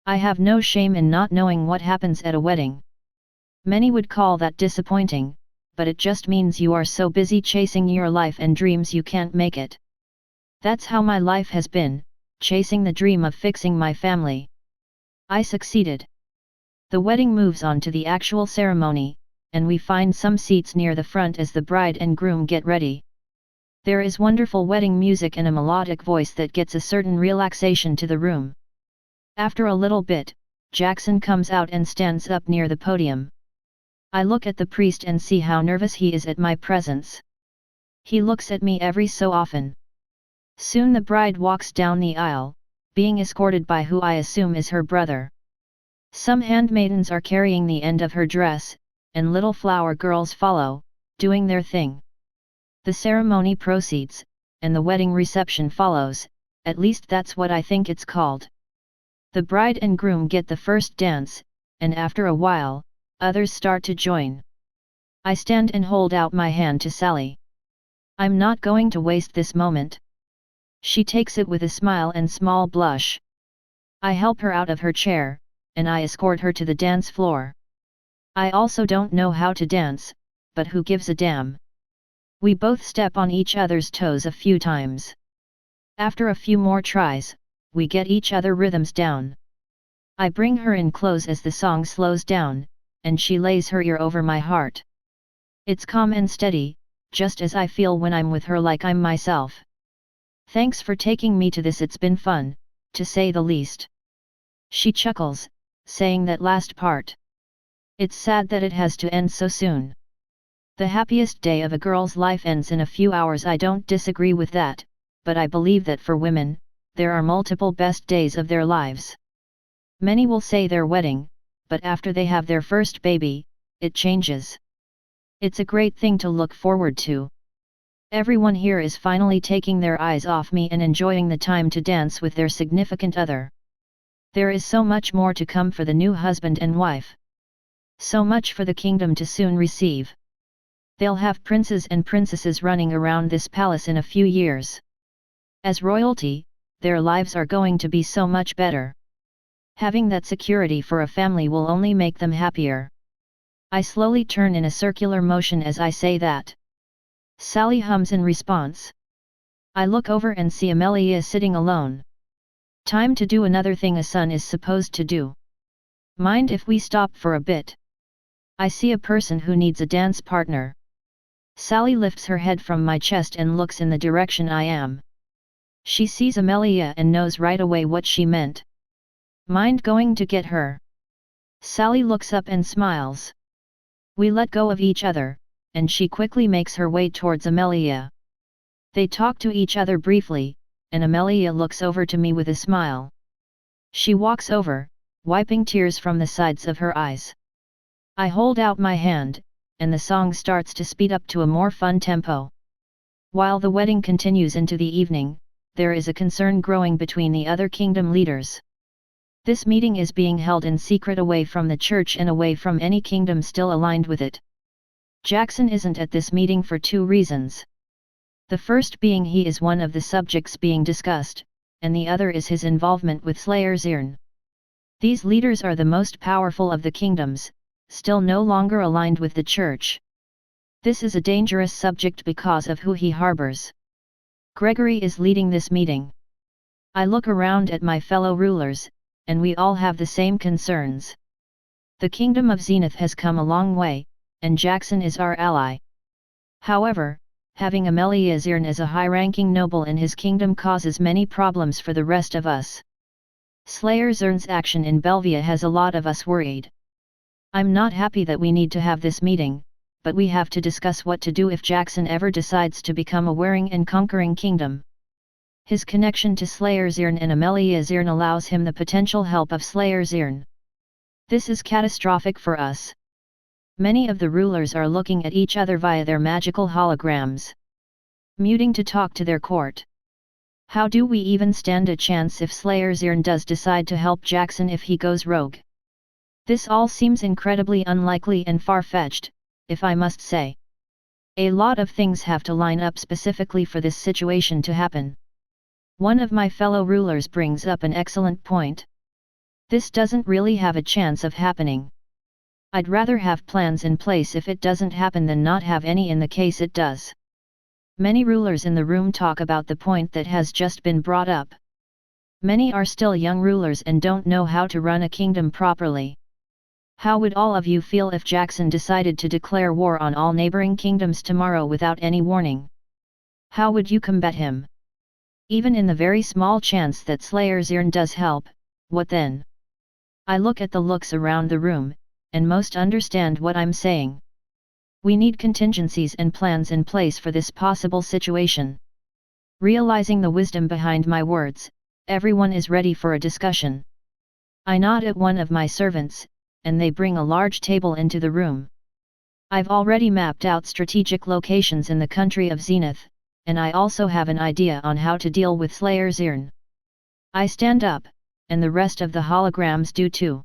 I have no shame in not knowing what happens at a wedding. Many would call that disappointing, but it just means you are so busy chasing your life and dreams you can't make it. That's how my life has been, chasing the dream of fixing my family. I succeeded. The wedding moves on to the actual ceremony, and we find some seats near the front as the bride and groom get ready. There is wonderful wedding music and a melodic voice that gets a certain relaxation to the room. After a little bit, Jackson comes out and stands up near the podium. I look at the priest and see how nervous he is at my presence. He looks at me every so often. Soon the bride walks down the aisle, being escorted by who I assume is her brother. Some handmaidens are carrying the end of her dress, and little flower girls follow, doing their thing. The ceremony proceeds, and the wedding reception follows, at least that's what I think it's called. The bride and groom get the first dance, and after a while, others start to join. I stand and hold out my hand to Sally. I'm not going to waste this moment. She takes it with a smile and small blush. I help her out of her chair, and I escort her to the dance floor. I also don't know how to dance, but who gives a damn? We both step on each other's toes a few times. After a few more tries, we get each other rhythms down. I bring her in close as the song slows down, and she lays her ear over my heart. It's calm and steady, just as I feel when I'm with her, like I'm myself. Thanks for taking me to this, it's been fun, to say the least. She chuckles, saying that last part. It's sad that it has to end so soon. The happiest day of a girl's life ends in a few hours. I don't disagree with that, but I believe that for women, there are multiple best days of their lives. Many will say their wedding, but after they have their first baby, it changes. It's a great thing to look forward to. Everyone here is finally taking their eyes off me and enjoying the time to dance with their significant other. There is so much more to come for the new husband and wife. So much for the kingdom to soon receive. They'll have princes and princesses running around this palace in a few years. As royalty, their lives are going to be so much better. Having that security for a family will only make them happier. I slowly turn in a circular motion as I say that. Sally hums in response. I look over and see Amelia sitting alone. Time to do another thing a son is supposed to do. Mind if we stop for a bit? I see a person who needs a dance partner. Sally lifts her head from my chest and looks in the direction I am. She sees Amelia and knows right away what she meant. Mind going to get her? Sally looks up and smiles. We let go of each other, and she quickly makes her way towards Amelia. They talk to each other briefly, and Amelia looks over to me with a smile. She walks over, wiping tears from the sides of her eyes. I hold out my hand, and the song starts to speed up to a more fun tempo. While the wedding continues into the evening, there is a concern growing between the other kingdom leaders. This meeting is being held in secret away from the church and away from any kingdom still aligned with it. Jackson isn't at this meeting for 2 reasons. The first being he is one of the subjects being discussed, and the other is his involvement with Slayer Zirn. These leaders are the most powerful of the kingdoms, still no longer aligned with the church. This is a dangerous subject because of who he harbors. Gregory is leading this meeting. I look around at my fellow rulers, and we all have the same concerns. The kingdom of Zenith has come a long way, and Jackson is our ally. However, having Amelia Zirn as a high-ranking noble in his kingdom causes many problems for the rest of us. Slayer Zirn's action in Belvia has a lot of us worried. I'm not happy that we need to have this meeting, but we have to discuss what to do if Jackson ever decides to become a wearing and conquering kingdom. His connection to Slayer Zirn and Amelia Zirn allows him the potential help of Slayer Zirn. This is catastrophic for us. Many of the rulers are looking at each other via their magical holograms, muting to talk to their court. How do we even stand a chance if Slayer Zirn does decide to help Jackson if he goes rogue? This all seems incredibly unlikely and far-fetched, if I must say. A lot of things have to line up specifically for this situation to happen. One of my fellow rulers brings up an excellent point. This doesn't really have a chance of happening. I'd rather have plans in place if it doesn't happen than not have any in the case it does. Many rulers in the room talk about the point that has just been brought up. Many are still young rulers and don't know how to run a kingdom properly. How would all of you feel if Jackson decided to declare war on all neighboring kingdoms tomorrow without any warning? How would you combat him? Even in the very small chance that Slayer Zirn does help, what then? I look at the looks around the room, and most understand what I'm saying. We need contingencies and plans in place for this possible situation. Realizing the wisdom behind my words, everyone is ready for a discussion. I nod at one of my servants, and they bring a large table into the room. I've already mapped out strategic locations in the country of Zenith, and I also have an idea on how to deal with Slayer Zirn. I stand up, and the rest of the holograms do too.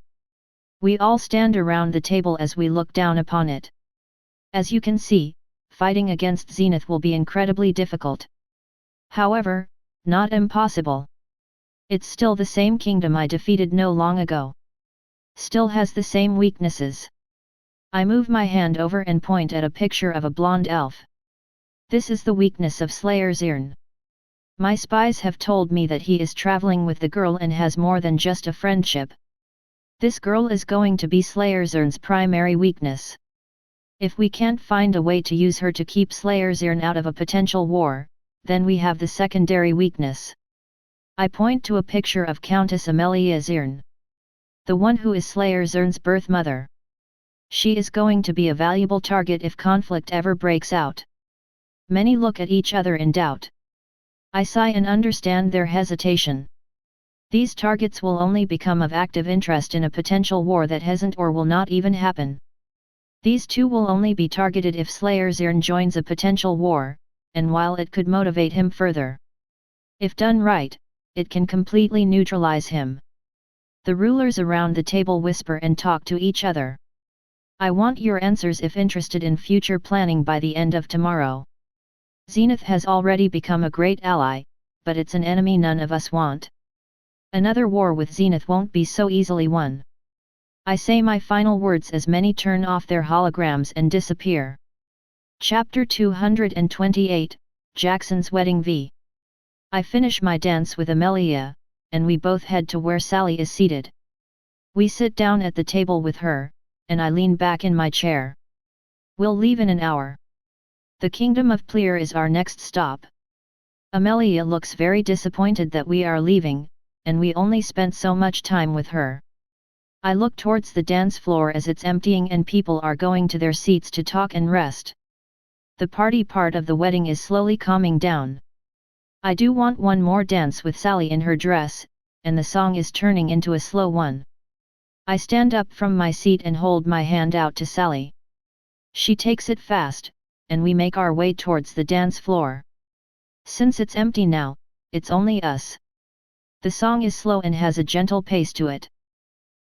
We all stand around the table as we look down upon it. As you can see, fighting against Zenith will be incredibly difficult. However, not impossible. It's still the same kingdom I defeated no long ago. Still has the same weaknesses. I move my hand over and point at a picture of a blonde elf. This is the weakness of Slayer Zirn. My spies have told me that he is traveling with the girl and has more than just a friendship. This girl is going to be Slayer Zirn's primary weakness. If we can't find a way to use her to keep Slayer Zirn out of a potential war, then we have the secondary weakness. I point to a picture of Countess Amelia Zirn, the one who is Slayer Zirn's birth mother. She is going to be a valuable target if conflict ever breaks out. Many look at each other in doubt. I sigh and understand their hesitation. These targets will only become of active interest in a potential war that hasn't or will not even happen. These two will only be targeted if Slayer Zirn joins a potential war, and while it could motivate him further, if done right, it can completely neutralize him. The rulers around the table whisper and talk to each other. I want your answers if interested in future planning by the end of tomorrow. Zenith has already become a great ally, but it's an enemy none of us want. Another war with Zenith won't be so easily won. I say my final words as many turn off their holograms and disappear. Chapter 228, Jackson's Wedding v. I finish my dance with Amelia, and we both head to where Sally is seated. We sit down at the table with her, and I lean back in my chair. We'll leave in an hour. The kingdom of Plear is our next stop. Amelia looks very disappointed that we are leaving, and we only spent so much time with her. I look towards the dance floor as it's emptying and people are going to their seats to talk and rest. The party part of the wedding is slowly calming down. I do want one more dance with Sally in her dress, and the song is turning into a slow one. I stand up from my seat and hold my hand out to Sally. She takes it fast, and we make our way towards the dance floor. Since it's empty now, it's only us. The song is slow and has a gentle pace to it.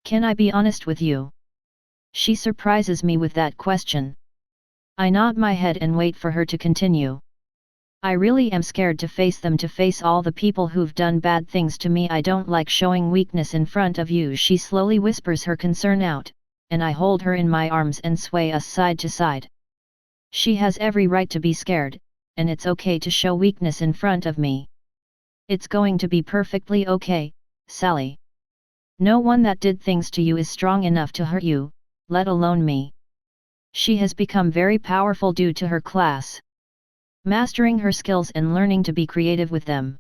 Can I be honest with you? She surprises me with that question. I nod my head and wait for her to continue. I really am scared to face all the people who've done bad things to me. I don't like showing weakness in front of you. She slowly whispers her concern out, and I hold her in my arms and sway us side to side. She has every right to be scared, and it's okay to show weakness in front of me. It's going to be perfectly okay, Sally. No one that did things to you is strong enough to hurt you, let alone me. She has become very powerful due to her class. Mastering her skills and learning to be creative with them.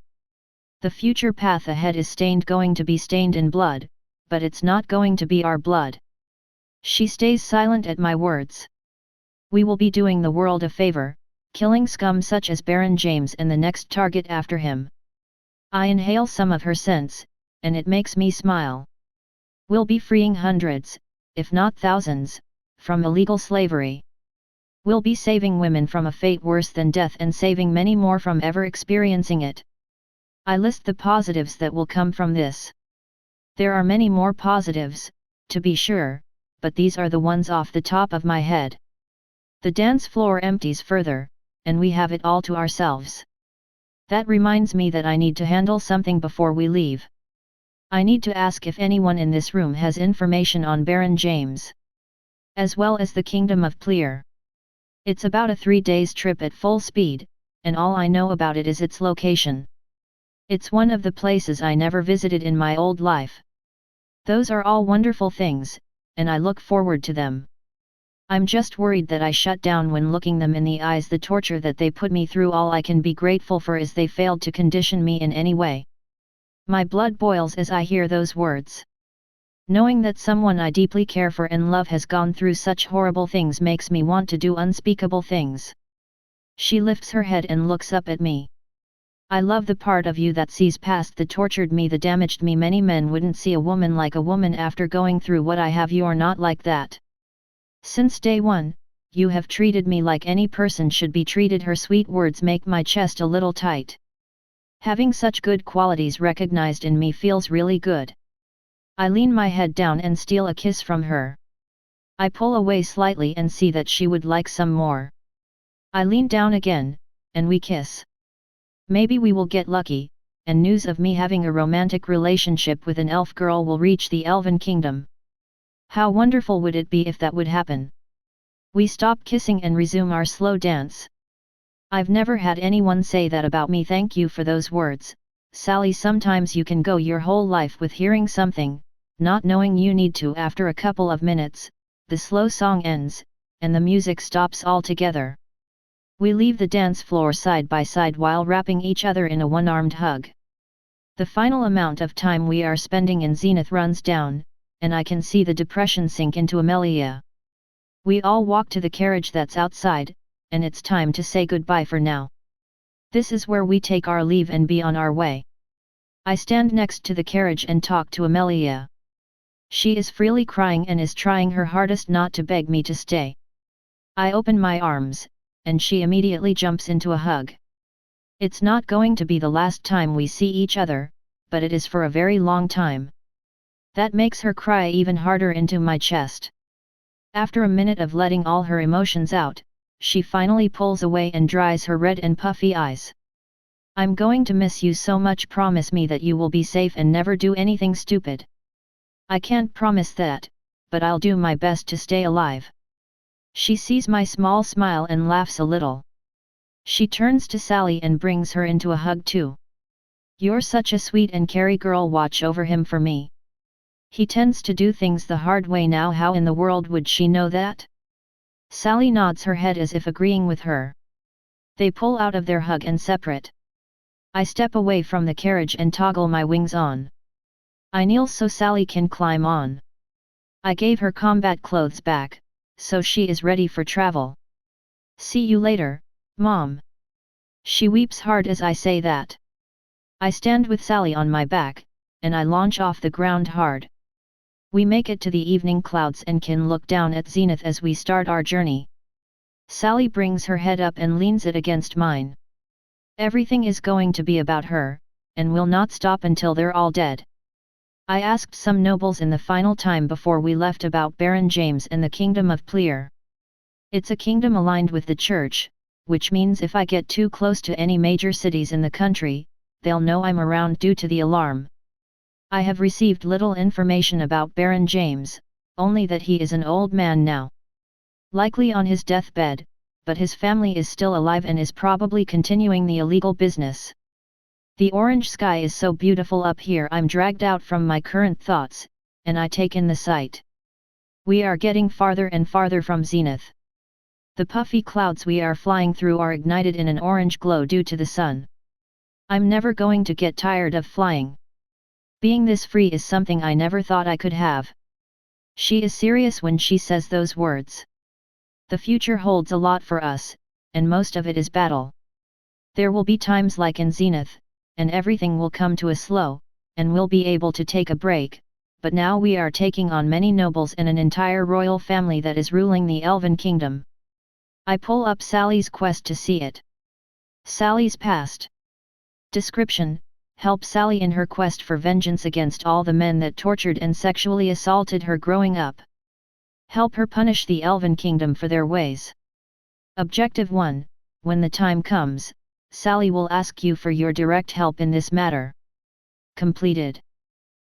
The future path ahead is going to be stained in blood, but it's not going to be our blood. She stays silent at my words. We will be doing the world a favor, killing scum such as Baron James and the next target after him. I inhale some of her scents, and it makes me smile. We'll be freeing hundreds, if not thousands, from illegal slavery. We'll be saving women from a fate worse than death and saving many more from ever experiencing it. I list the positives that will come from this. There are many more positives, to be sure, but these are the ones off the top of my head. The dance floor empties further, and we have it all to ourselves. That reminds me that I need to handle something before we leave. I need to ask if anyone in this room has information on Baron James, as well as the Kingdom of Plear. It's about a 3 days trip at full speed, and all I know about it is its location. It's one of the places I never visited in my old life. Those are all wonderful things, and I look forward to them. I'm just worried that I shut down when looking them in the eyes. The torture that they put me through, all I can be grateful for is they failed to condition me in any way. My blood boils as I hear those words. Knowing that someone I deeply care for and love has gone through such horrible things makes me want to do unspeakable things. She lifts her head and looks up at me. I love the part of you that sees past the tortured me, the damaged me. Many men wouldn't see a woman like a woman after going through what I have. You're not like that. Since day one, you have treated me like any person should be treated. Her sweet words make my chest a little tight. Having such good qualities recognized in me feels really good. I lean my head down and steal a kiss from her. I pull away slightly and see that she would like some more. I lean down again, and we kiss. Maybe we will get lucky, and news of me having a romantic relationship with an elf girl will reach the Elven Kingdom. How wonderful would it be if that would happen? We stop kissing and resume our slow dance. I've never had anyone say that about me. Thank you for those words, Sally. Sometimes you can go your whole life with hearing something, not knowing you need to. After a couple of minutes, the slow song ends, and the music stops altogether. We leave the dance floor side by side while wrapping each other in a one-armed hug. The final amount of time we are spending in Zenith runs down, and I can see the depression sink into Amelia. We all walk to the carriage that's outside, and it's time to say goodbye for now. This is where we take our leave and be on our way. I stand next to the carriage and talk to Amelia. She is freely crying and is trying her hardest not to beg me to stay. I open my arms, and she immediately jumps into a hug. It's not going to be the last time we see each other, but it is for a very long time. That makes her cry even harder into my chest. After a minute of letting all her emotions out, she finally pulls away and dries her red and puffy eyes. I'm going to miss you so much. Promise me that you will be safe and never do anything stupid. I can't promise that, but I'll do my best to stay alive. She sees my small smile and laughs a little. She turns to Sally and brings her into a hug too. You're such a sweet and caring girl. Watch over him for me. He tends to do things the hard way now. How in the world would she know that? Sally nods her head as if agreeing with her. They pull out of their hug and separate. I step away from the carriage and toggle my wings on. I kneel so Sally can climb on. I gave her combat clothes back, so she is ready for travel. See you later, Mom. She weeps hard as I say that. I stand with Sally on my back, and I launch off the ground hard. We make it to the evening clouds and can look down at Zenith as we start our journey. Sally brings her head up and leans it against mine. Everything is going to be about her, and will not stop until they're all dead. I asked some nobles in the final time before we left about Baron James and the kingdom of Plear. It's a kingdom aligned with the church, which means if I get too close to any major cities in the country, they'll know I'm around due to the alarm. I have received little information about Baron James, only that he is an old man now. Likely on his deathbed, but his family is still alive and is probably continuing the illegal business. The orange sky is so beautiful up here I'm dragged out from my current thoughts, and I take in the sight. We are getting farther and farther from Zenith. The puffy clouds we are flying through are ignited in an orange glow due to the sun. I'm never going to get tired of flying. Being this free is something I never thought I could have. She is serious when she says those words. The future holds a lot for us, and most of it is battle. There will be times like in Zenith, and everything will come to a slow, and we'll be able to take a break, but now we are taking on many nobles and an entire royal family that is ruling the Elven Kingdom. I pull up Sally's quest to see it. Sally's past. Description: help Sally in her quest for vengeance against all the men that tortured and sexually assaulted her growing up. Help her punish the Elven Kingdom for their ways. Objective 1: when the time comes, Sally will ask you for your direct help in this matter. Completed.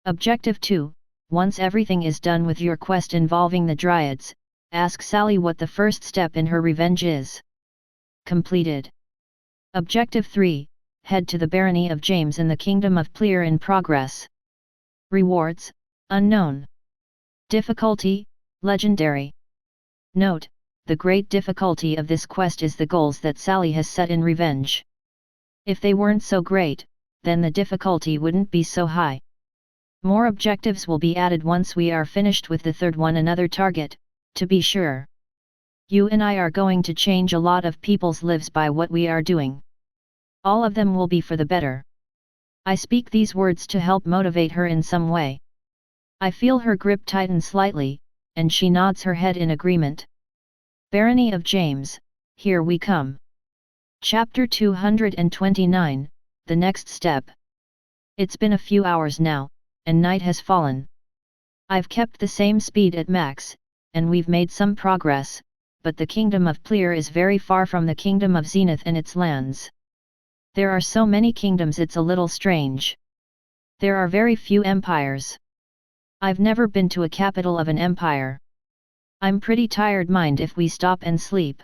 Objective 2: once everything is done with your quest involving the Dryads, ask Sally what the first step in her revenge is. Completed. Objective 3: head to the Barony of James in the Kingdom of Plear in progress. Rewards: unknown. Difficulty: legendary. Note: the great difficulty of this quest is the goals that Sally has set in revenge. If they weren't so great, then the difficulty wouldn't be so high. More objectives will be added once we are finished with the third one. Another target, to be sure. You and I are going to change a lot of people's lives by what we are doing. All of them will be for the better. I speak these words to help motivate her in some way. I feel her grip tighten slightly, and she nods her head in agreement. Barony of James, here we come. Chapter 229, the next step. It's been a few hours now, and night has fallen. I've kept the same speed at max, and we've made some progress, but the Kingdom of Plear is very far from the Kingdom of Zenith and its lands. There are so many kingdoms it's a little strange. There are very few empires. I've never been to a capital of an empire. I'm pretty tired. Mind if we stop and sleep?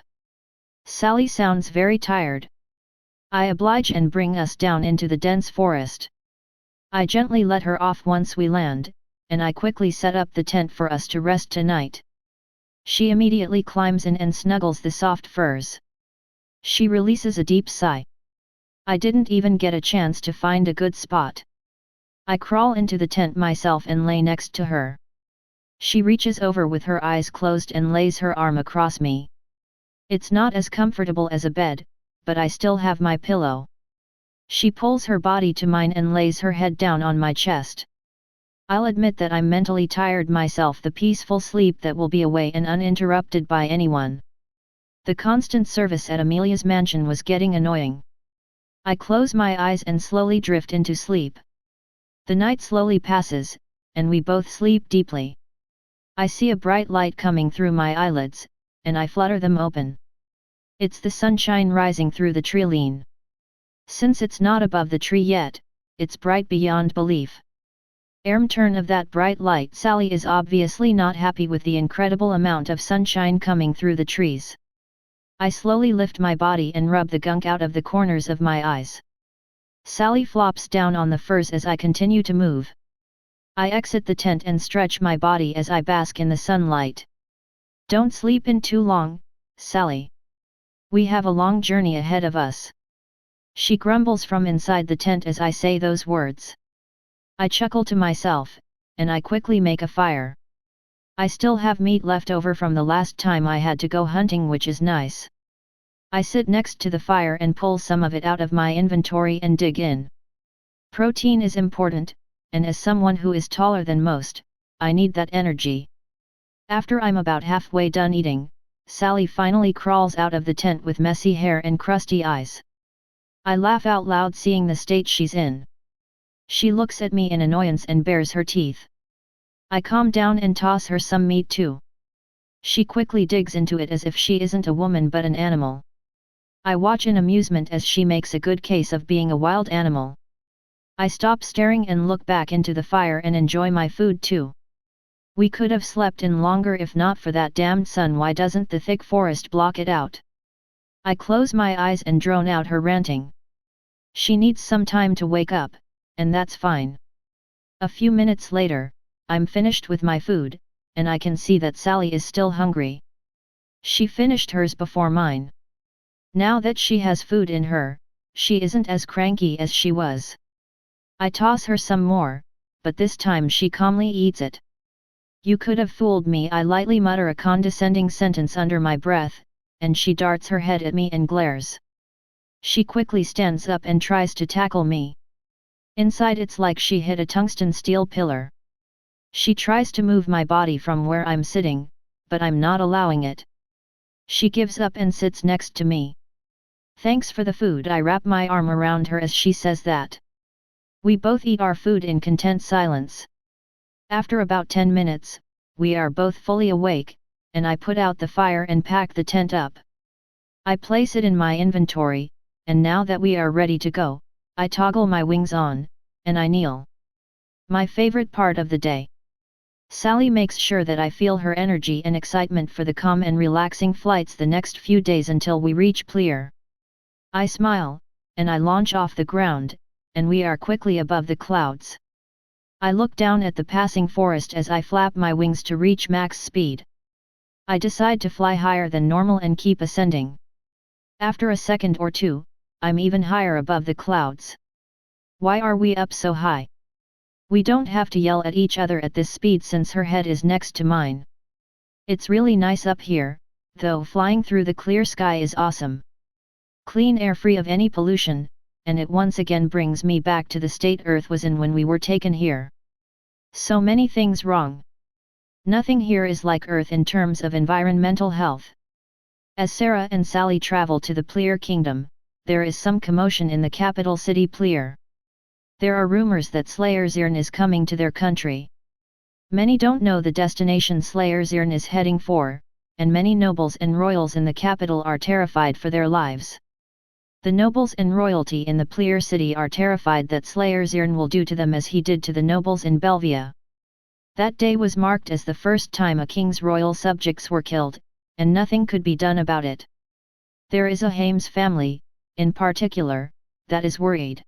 Sally sounds very tired. I oblige and bring us down into the dense forest. I gently let her off once we land, and I quickly set up the tent for us to rest tonight. She immediately climbs in and snuggles the soft furs. She releases a deep sigh. I didn't even get a chance to find a good spot. I crawl into the tent myself and lay next to her. She reaches over with her eyes closed and lays her arm across me. It's not as comfortable as a bed, but I still have my pillow. She pulls her body to mine and lays her head down on my chest. I'll admit that I'm mentally tired myself. The peaceful sleep that will be away and uninterrupted by anyone. The constant service at Amelia's mansion was getting annoying. I close my eyes and slowly drift into sleep. The night slowly passes, and we both sleep deeply. I see a bright light coming through my eyelids, and I flutter them open. It's the sunshine rising through the tree line. Since it's not above the tree yet, it's bright beyond belief. Turn of that bright light. Sally is obviously not happy with the incredible amount of sunshine coming through the trees. I slowly lift my body and rub the gunk out of the corners of my eyes. Sally flops down on the furs as I continue to move. I exit the tent and stretch my body as I bask in the sunlight. Don't sleep in too long, Sally. We have a long journey ahead of us. She grumbles from inside the tent as I say those words. I chuckle to myself, and I quickly make a fire. I still have meat left over from the last time I had to go hunting, which is nice. I sit next to the fire and pull some of it out of my inventory and dig in. Protein is important, and as someone who is taller than most, I need that energy. After I'm about halfway done eating, Sally finally crawls out of the tent with messy hair and crusty eyes. I laugh out loud seeing the state she's in. She looks at me in annoyance and bares her teeth. I calm down and toss her some meat too. She quickly digs into it as if she isn't a woman but an animal. I watch in amusement as she makes a good case of being a wild animal. I stop staring and look back into the fire and enjoy my food too. We could have slept in longer if not for that damned sun. Why doesn't the thick forest block it out? I close my eyes and drone out her ranting. She needs some time to wake up, and that's fine. A few minutes later, I'm finished with my food, and I can see that Sally is still hungry. She finished hers before mine. Now that she has food in her, she isn't as cranky as she was. I toss her some more, but this time she calmly eats it. You could have fooled me, I lightly mutter a condescending sentence under my breath, and she darts her head at me and glares. She quickly stands up and tries to tackle me. Inside it's like she hit a tungsten steel pillar. She tries to move my body from where I'm sitting, but I'm not allowing it. She gives up and sits next to me. Thanks for the food. I wrap my arm around her as she says that. We both eat our food in content silence. After about 10 minutes, we are both fully awake, and I put out the fire and pack the tent up. I place it in my inventory, and now that we are ready to go, I toggle my wings on, and I kneel. My favorite part of the day. Sally makes sure that I feel her energy and excitement for the calm and relaxing flights the next few days until we reach Plear. I smile, and I launch off the ground, and we are quickly above the clouds. I look down at the passing forest as I flap my wings to reach max speed. I decide to fly higher than normal and keep ascending. After a second or two, I'm even higher above the clouds. Why are we up so high? We don't have to yell at each other at this speed since her head is next to mine. It's really nice up here, though. Flying through the clear sky is awesome. Clean air free of any pollution, and it once again brings me back to the state Earth was in when we were taken here. So many things wrong. Nothing here is like Earth in terms of environmental health. As Sarah and Sally travel to the Plear kingdom, there is some commotion in the capital city Plear. There are rumors that Slayer Zirn is coming to their country. Many don't know the destination Slayer Zirn is heading for, and many nobles and royals in the capital are terrified for their lives. The nobles and royalty in the Plear city are terrified that Slayer Zirn will do to them as he did to the nobles in Belvia. That day was marked as the first time a king's royal subjects were killed, and nothing could be done about it. There is a Hames family, in particular, that is worried.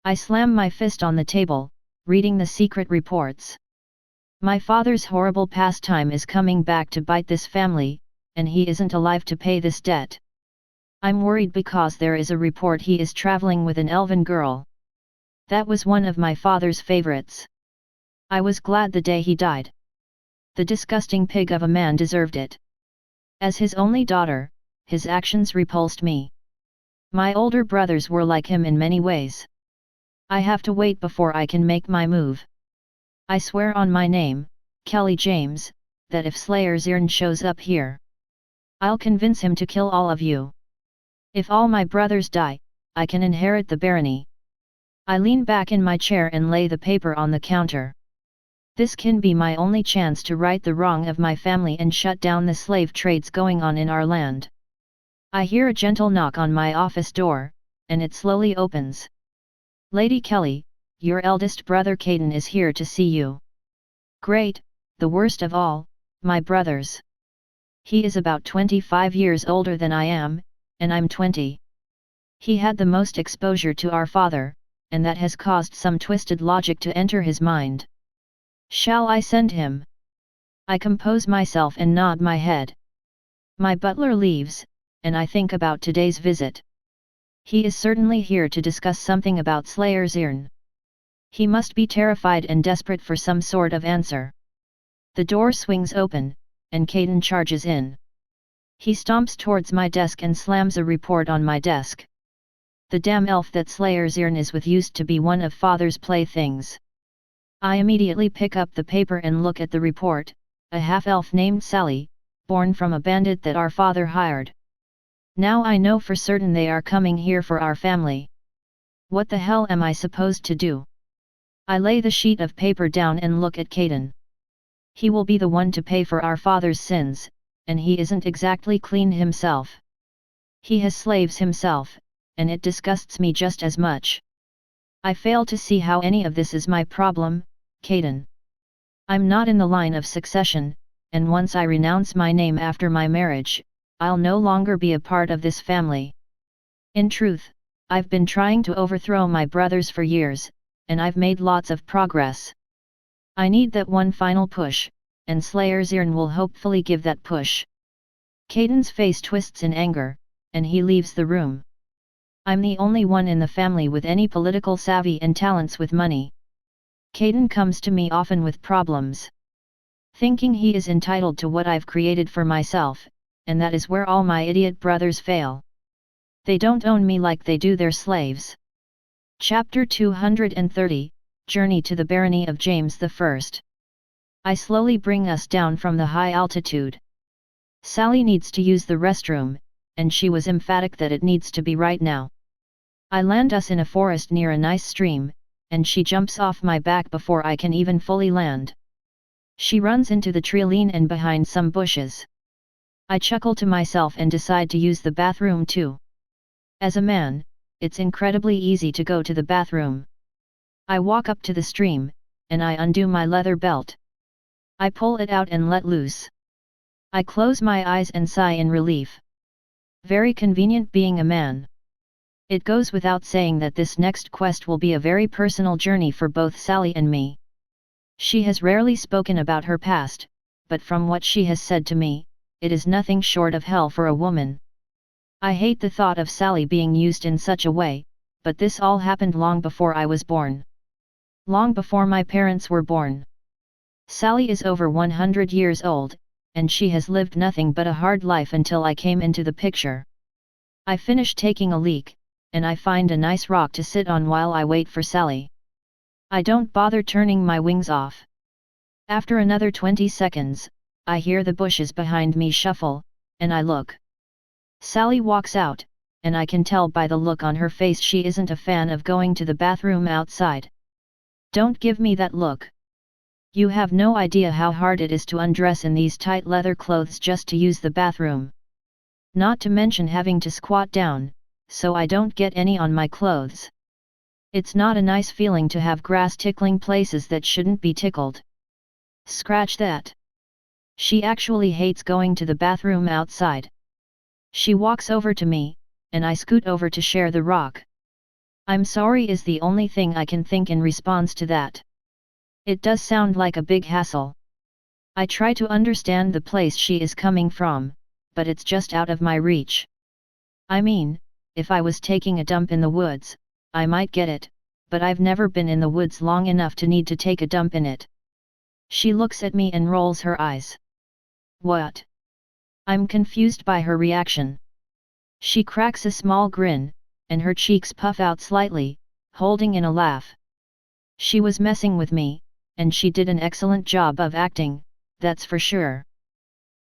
I slam my fist on the table, reading the secret reports. My father's horrible pastime is coming back to bite this family, and he isn't alive to pay this debt. I'm worried because there is a report he is traveling with an elven girl. That was one of my father's favorites. I was glad the day he died. The disgusting pig of a man deserved it. As his only daughter, his actions repulsed me. My older brothers were like him in many ways. I have to wait before I can make my move. I swear on my name, Kelly James, that if Slayer Zirn shows up here, I'll convince him to kill all of you. If all my brothers die, I can inherit the barony. I lean back in my chair and lay the paper on the counter. This can be my only chance to right the wrong of my family and shut down the slave trades going on in our land. I hear a gentle knock on my office door, and it slowly opens. Lady Kelly, your eldest brother Caden is here to see you. Great, the worst of all, my brothers. He is about 25 years older than I am, and I'm 20. He had the most exposure to our father, and that has caused some twisted logic to enter his mind. Shall I send him? I compose myself and nod my head. My butler leaves, and I think about today's visit. He is certainly here to discuss something about Slayer Zirn. He must be terrified and desperate for some sort of answer. The door swings open, and Caden charges in. He stomps towards my desk and slams a report on my desk. The damn elf that Slayer Zirn is with used to be one of father's playthings. I immediately pick up the paper and look at the report, a half-elf named Sally, born from a bandit that our father hired. Now I know for certain they are coming here for our family. What the hell am I supposed to do? I lay the sheet of paper down and look at Caden. He will be the one to pay for our father's sins, and he isn't exactly clean himself. He has slaves himself, and it disgusts me just as much. I fail to see how any of this is my problem, Caden. I'm not in the line of succession, and once I renounce my name after my marriage, I'll no longer be a part of this family. In truth, I've been trying to overthrow my brothers for years, and I've made lots of progress. I need that one final push, and Slayer's Earn will hopefully give that push. Caden's face twists in anger, and he leaves the room. I'm the only one in the family with any political savvy and talents with money. Caden comes to me often with problems. Thinking he is entitled to what I've created for myself, and that is where all my idiot brothers fail. They don't own me like they do their slaves. Chapter 230, Journey to the Barony of James I. I slowly bring us down from the high altitude. Sally needs to use the restroom, and she was emphatic that it needs to be right now. I land us in a forest near a nice stream, and she jumps off my back before I can even fully land. She runs into the treeline and behind some bushes. I chuckle to myself and decide to use the bathroom too. As a man, it's incredibly easy to go to the bathroom. I walk up to the stream, and I undo my leather belt. I pull it out and let loose. I close my eyes and sigh in relief. Very convenient being a man. It goes without saying that this next quest will be a very personal journey for both Sally and me. She has rarely spoken about her past, but from what she has said to me, it is nothing short of hell for a woman. I hate the thought of Sally being used in such a way, but this all happened long before I was born. Long before my parents were born. Sally is over 100 years old, and she has lived nothing but a hard life until I came into the picture. I finish taking a leak, and I find a nice rock to sit on while I wait for Sally. I don't bother turning my wings off. After another 20 seconds, I hear the bushes behind me shuffle, and I look. Sally walks out, and I can tell by the look on her face she isn't a fan of going to the bathroom outside. Don't give me that look. You have no idea how hard it is to undress in these tight leather clothes just to use the bathroom. Not to mention having to squat down, so I don't get any on my clothes. It's not a nice feeling to have grass tickling places that shouldn't be tickled. Scratch that. She actually hates going to the bathroom outside. She walks over to me, and I scoot over to share the rock. I'm sorry is the only thing I can think in response to that. It does sound like a big hassle. I try to understand the place she is coming from, but it's just out of my reach. I mean, if I was taking a dump in the woods, I might get it, but I've never been in the woods long enough to need to take a dump in it. She looks at me and rolls her eyes. What? I'm confused by her reaction. She cracks a small grin, and her cheeks puff out slightly, holding in a laugh. She was messing with me, and she did an excellent job of acting, that's for sure.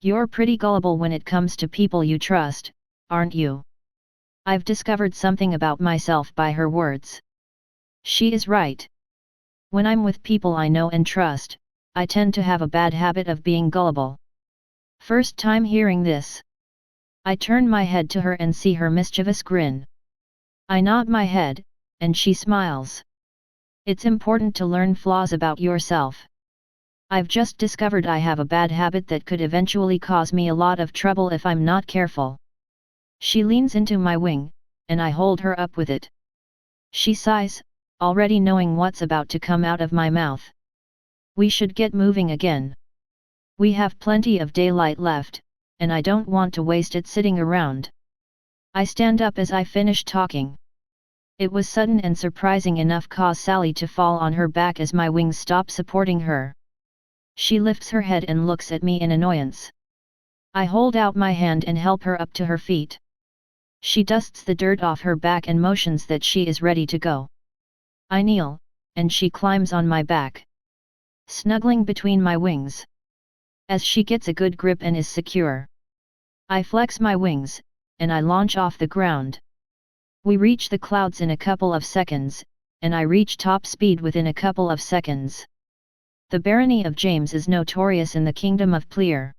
You're pretty gullible when it comes to people you trust, aren't you? I've discovered something about myself by her words. She is right. When I'm with people I know and trust, I tend to have a bad habit of being gullible. First time hearing this. I turn my head to her and see her mischievous grin. I nod my head, and she smiles. It's important to learn flaws about yourself. I've just discovered I have a bad habit that could eventually cause me a lot of trouble if I'm not careful. She leans into my wing, and I hold her up with it. She sighs, already knowing what's about to come out of my mouth. We should get moving again. We have plenty of daylight left, and I don't want to waste it sitting around. I stand up as I finish talking. It was sudden and surprising enough cause Sally to fall on her back as my wings stop supporting her. She lifts her head and looks at me in annoyance. I hold out my hand and help her up to her feet. She dusts the dirt off her back and motions that she is ready to go. I kneel, and she climbs on my back, snuggling between my wings. As she gets a good grip and is secure, I flex my wings, and I launch off the ground. We reach the clouds in a couple of seconds, and I reach top speed within a couple of seconds. The Barony of James is notorious in the kingdom of Plear.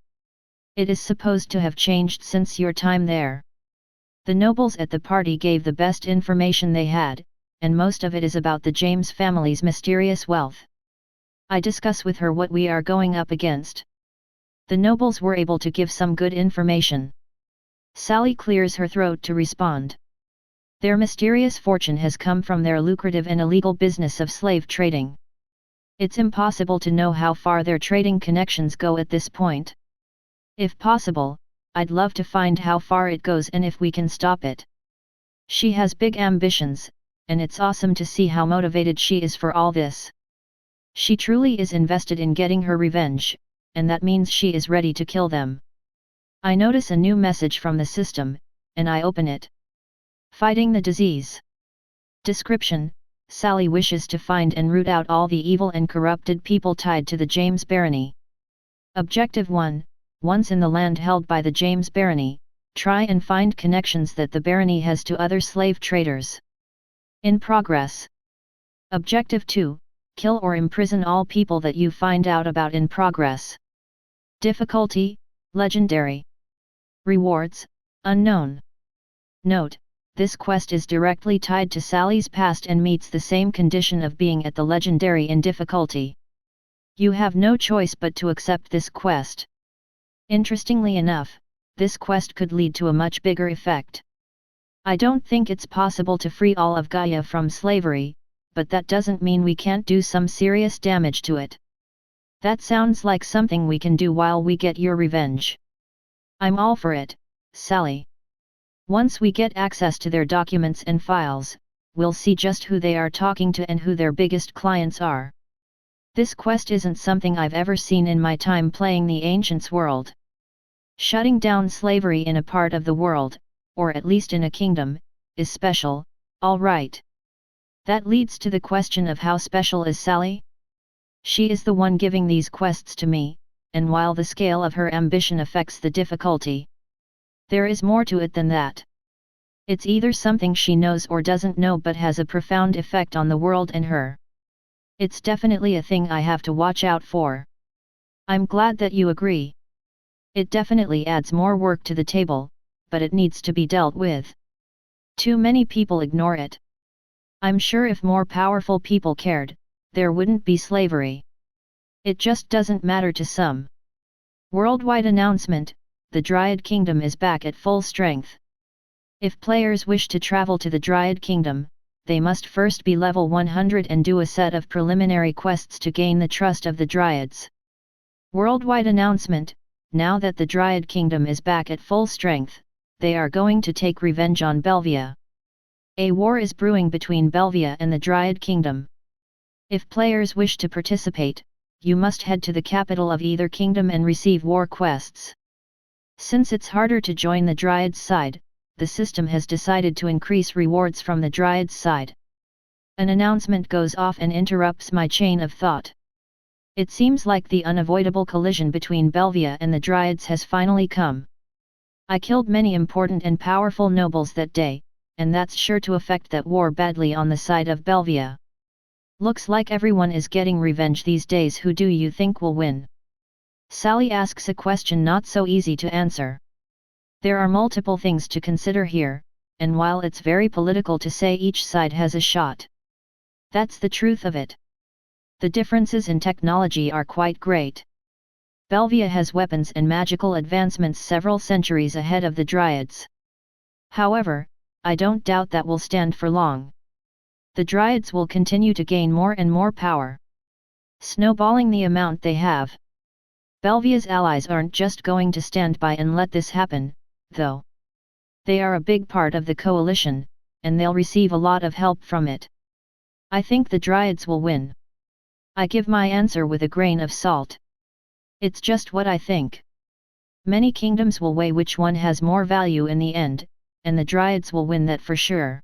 It is supposed to have changed since your time there. The nobles at the party gave the best information they had, and most of it is about the James family's mysterious wealth. I discuss with her what we are going up against. The nobles were able to give some good information. Sally clears her throat to respond. Their mysterious fortune has come from their lucrative and illegal business of slave trading. It's impossible to know how far their trading connections go at this point. If possible, I'd love to find how far it goes and if we can stop it. She has big ambitions, and it's awesome to see how motivated she is for all this. She truly is invested in getting her revenge, and that means she is ready to kill them. I notice a new message from the system, and I open it. Fighting the disease. Description: Sally wishes to find and root out all the evil and corrupted people tied to the James Barony. Objective 1. Once in the land held by the James Barony, try and find connections that the Barony has to other slave traders. In progress. Objective 2. Kill or imprison all people that you find out about in progress. Difficulty: Legendary. Rewards: Unknown. Note: this quest is directly tied to Sally's past and meets the same condition of being at the legendary in difficulty. You have no choice but to accept this quest. Interestingly enough, this quest could lead to a much bigger effect. I don't think it's possible to free all of Gaia from slavery, but that doesn't mean we can't do some serious damage to it. That sounds like something we can do while we get your revenge. I'm all for it, Sally. Once we get access to their documents and files, we'll see just who they are talking to and who their biggest clients are. This quest isn't something I've ever seen in my time playing the Ancients world. Shutting down slavery in a part of the world, or at least in a kingdom, is special, all right. That leads to the question of how special is Sally? She is the one giving these quests to me, and while the scale of her ambition affects the difficulty, there is more to it than that. It's either something she knows or doesn't know but has a profound effect on the world and her. It's definitely a thing I have to watch out for. I'm glad that you agree. It definitely adds more work to the table, but it needs to be dealt with. Too many people ignore it. I'm sure if more powerful people cared, there wouldn't be slavery. It just doesn't matter to some. Worldwide announcement: the Dryad Kingdom is back at full strength. If players wish to travel to the Dryad Kingdom, they must first be level 100 and do a set of preliminary quests to gain the trust of the Dryads. Worldwide announcement: now that the Dryad Kingdom is back at full strength, they are going to take revenge on Belvia. A war is brewing between Belvia and the Dryad Kingdom. If players wish to participate, you must head to the capital of either kingdom and receive war quests. Since it's harder to join the Dryad's side, the system has decided to increase rewards from the Dryad's side. An announcement goes off and interrupts my chain of thought. It seems like the unavoidable collision between Belvia and the Dryads has finally come. I killed many important and powerful nobles that day, and that's sure to affect that war badly on the side of Belvia. Looks like everyone is getting revenge these days. Who do you think will win? Sally asks a question not so easy to answer. There are multiple things to consider here, and while it's very political to say each side has a shot, that's the truth of it. The differences in technology are quite great. Belvia has weapons and magical advancements several centuries ahead of the Dryads. However, I don't doubt that will stand for long. The Dryads will continue to gain more and more power, snowballing the amount they have. Belvia's allies aren't just going to stand by and let this happen, though. They are a big part of the coalition, and they'll receive a lot of help from it. I think the Dryads will win. I give my answer with a grain of salt. It's just what I think. Many kingdoms will weigh which one has more value in the end, and the Dryads will win that for sure.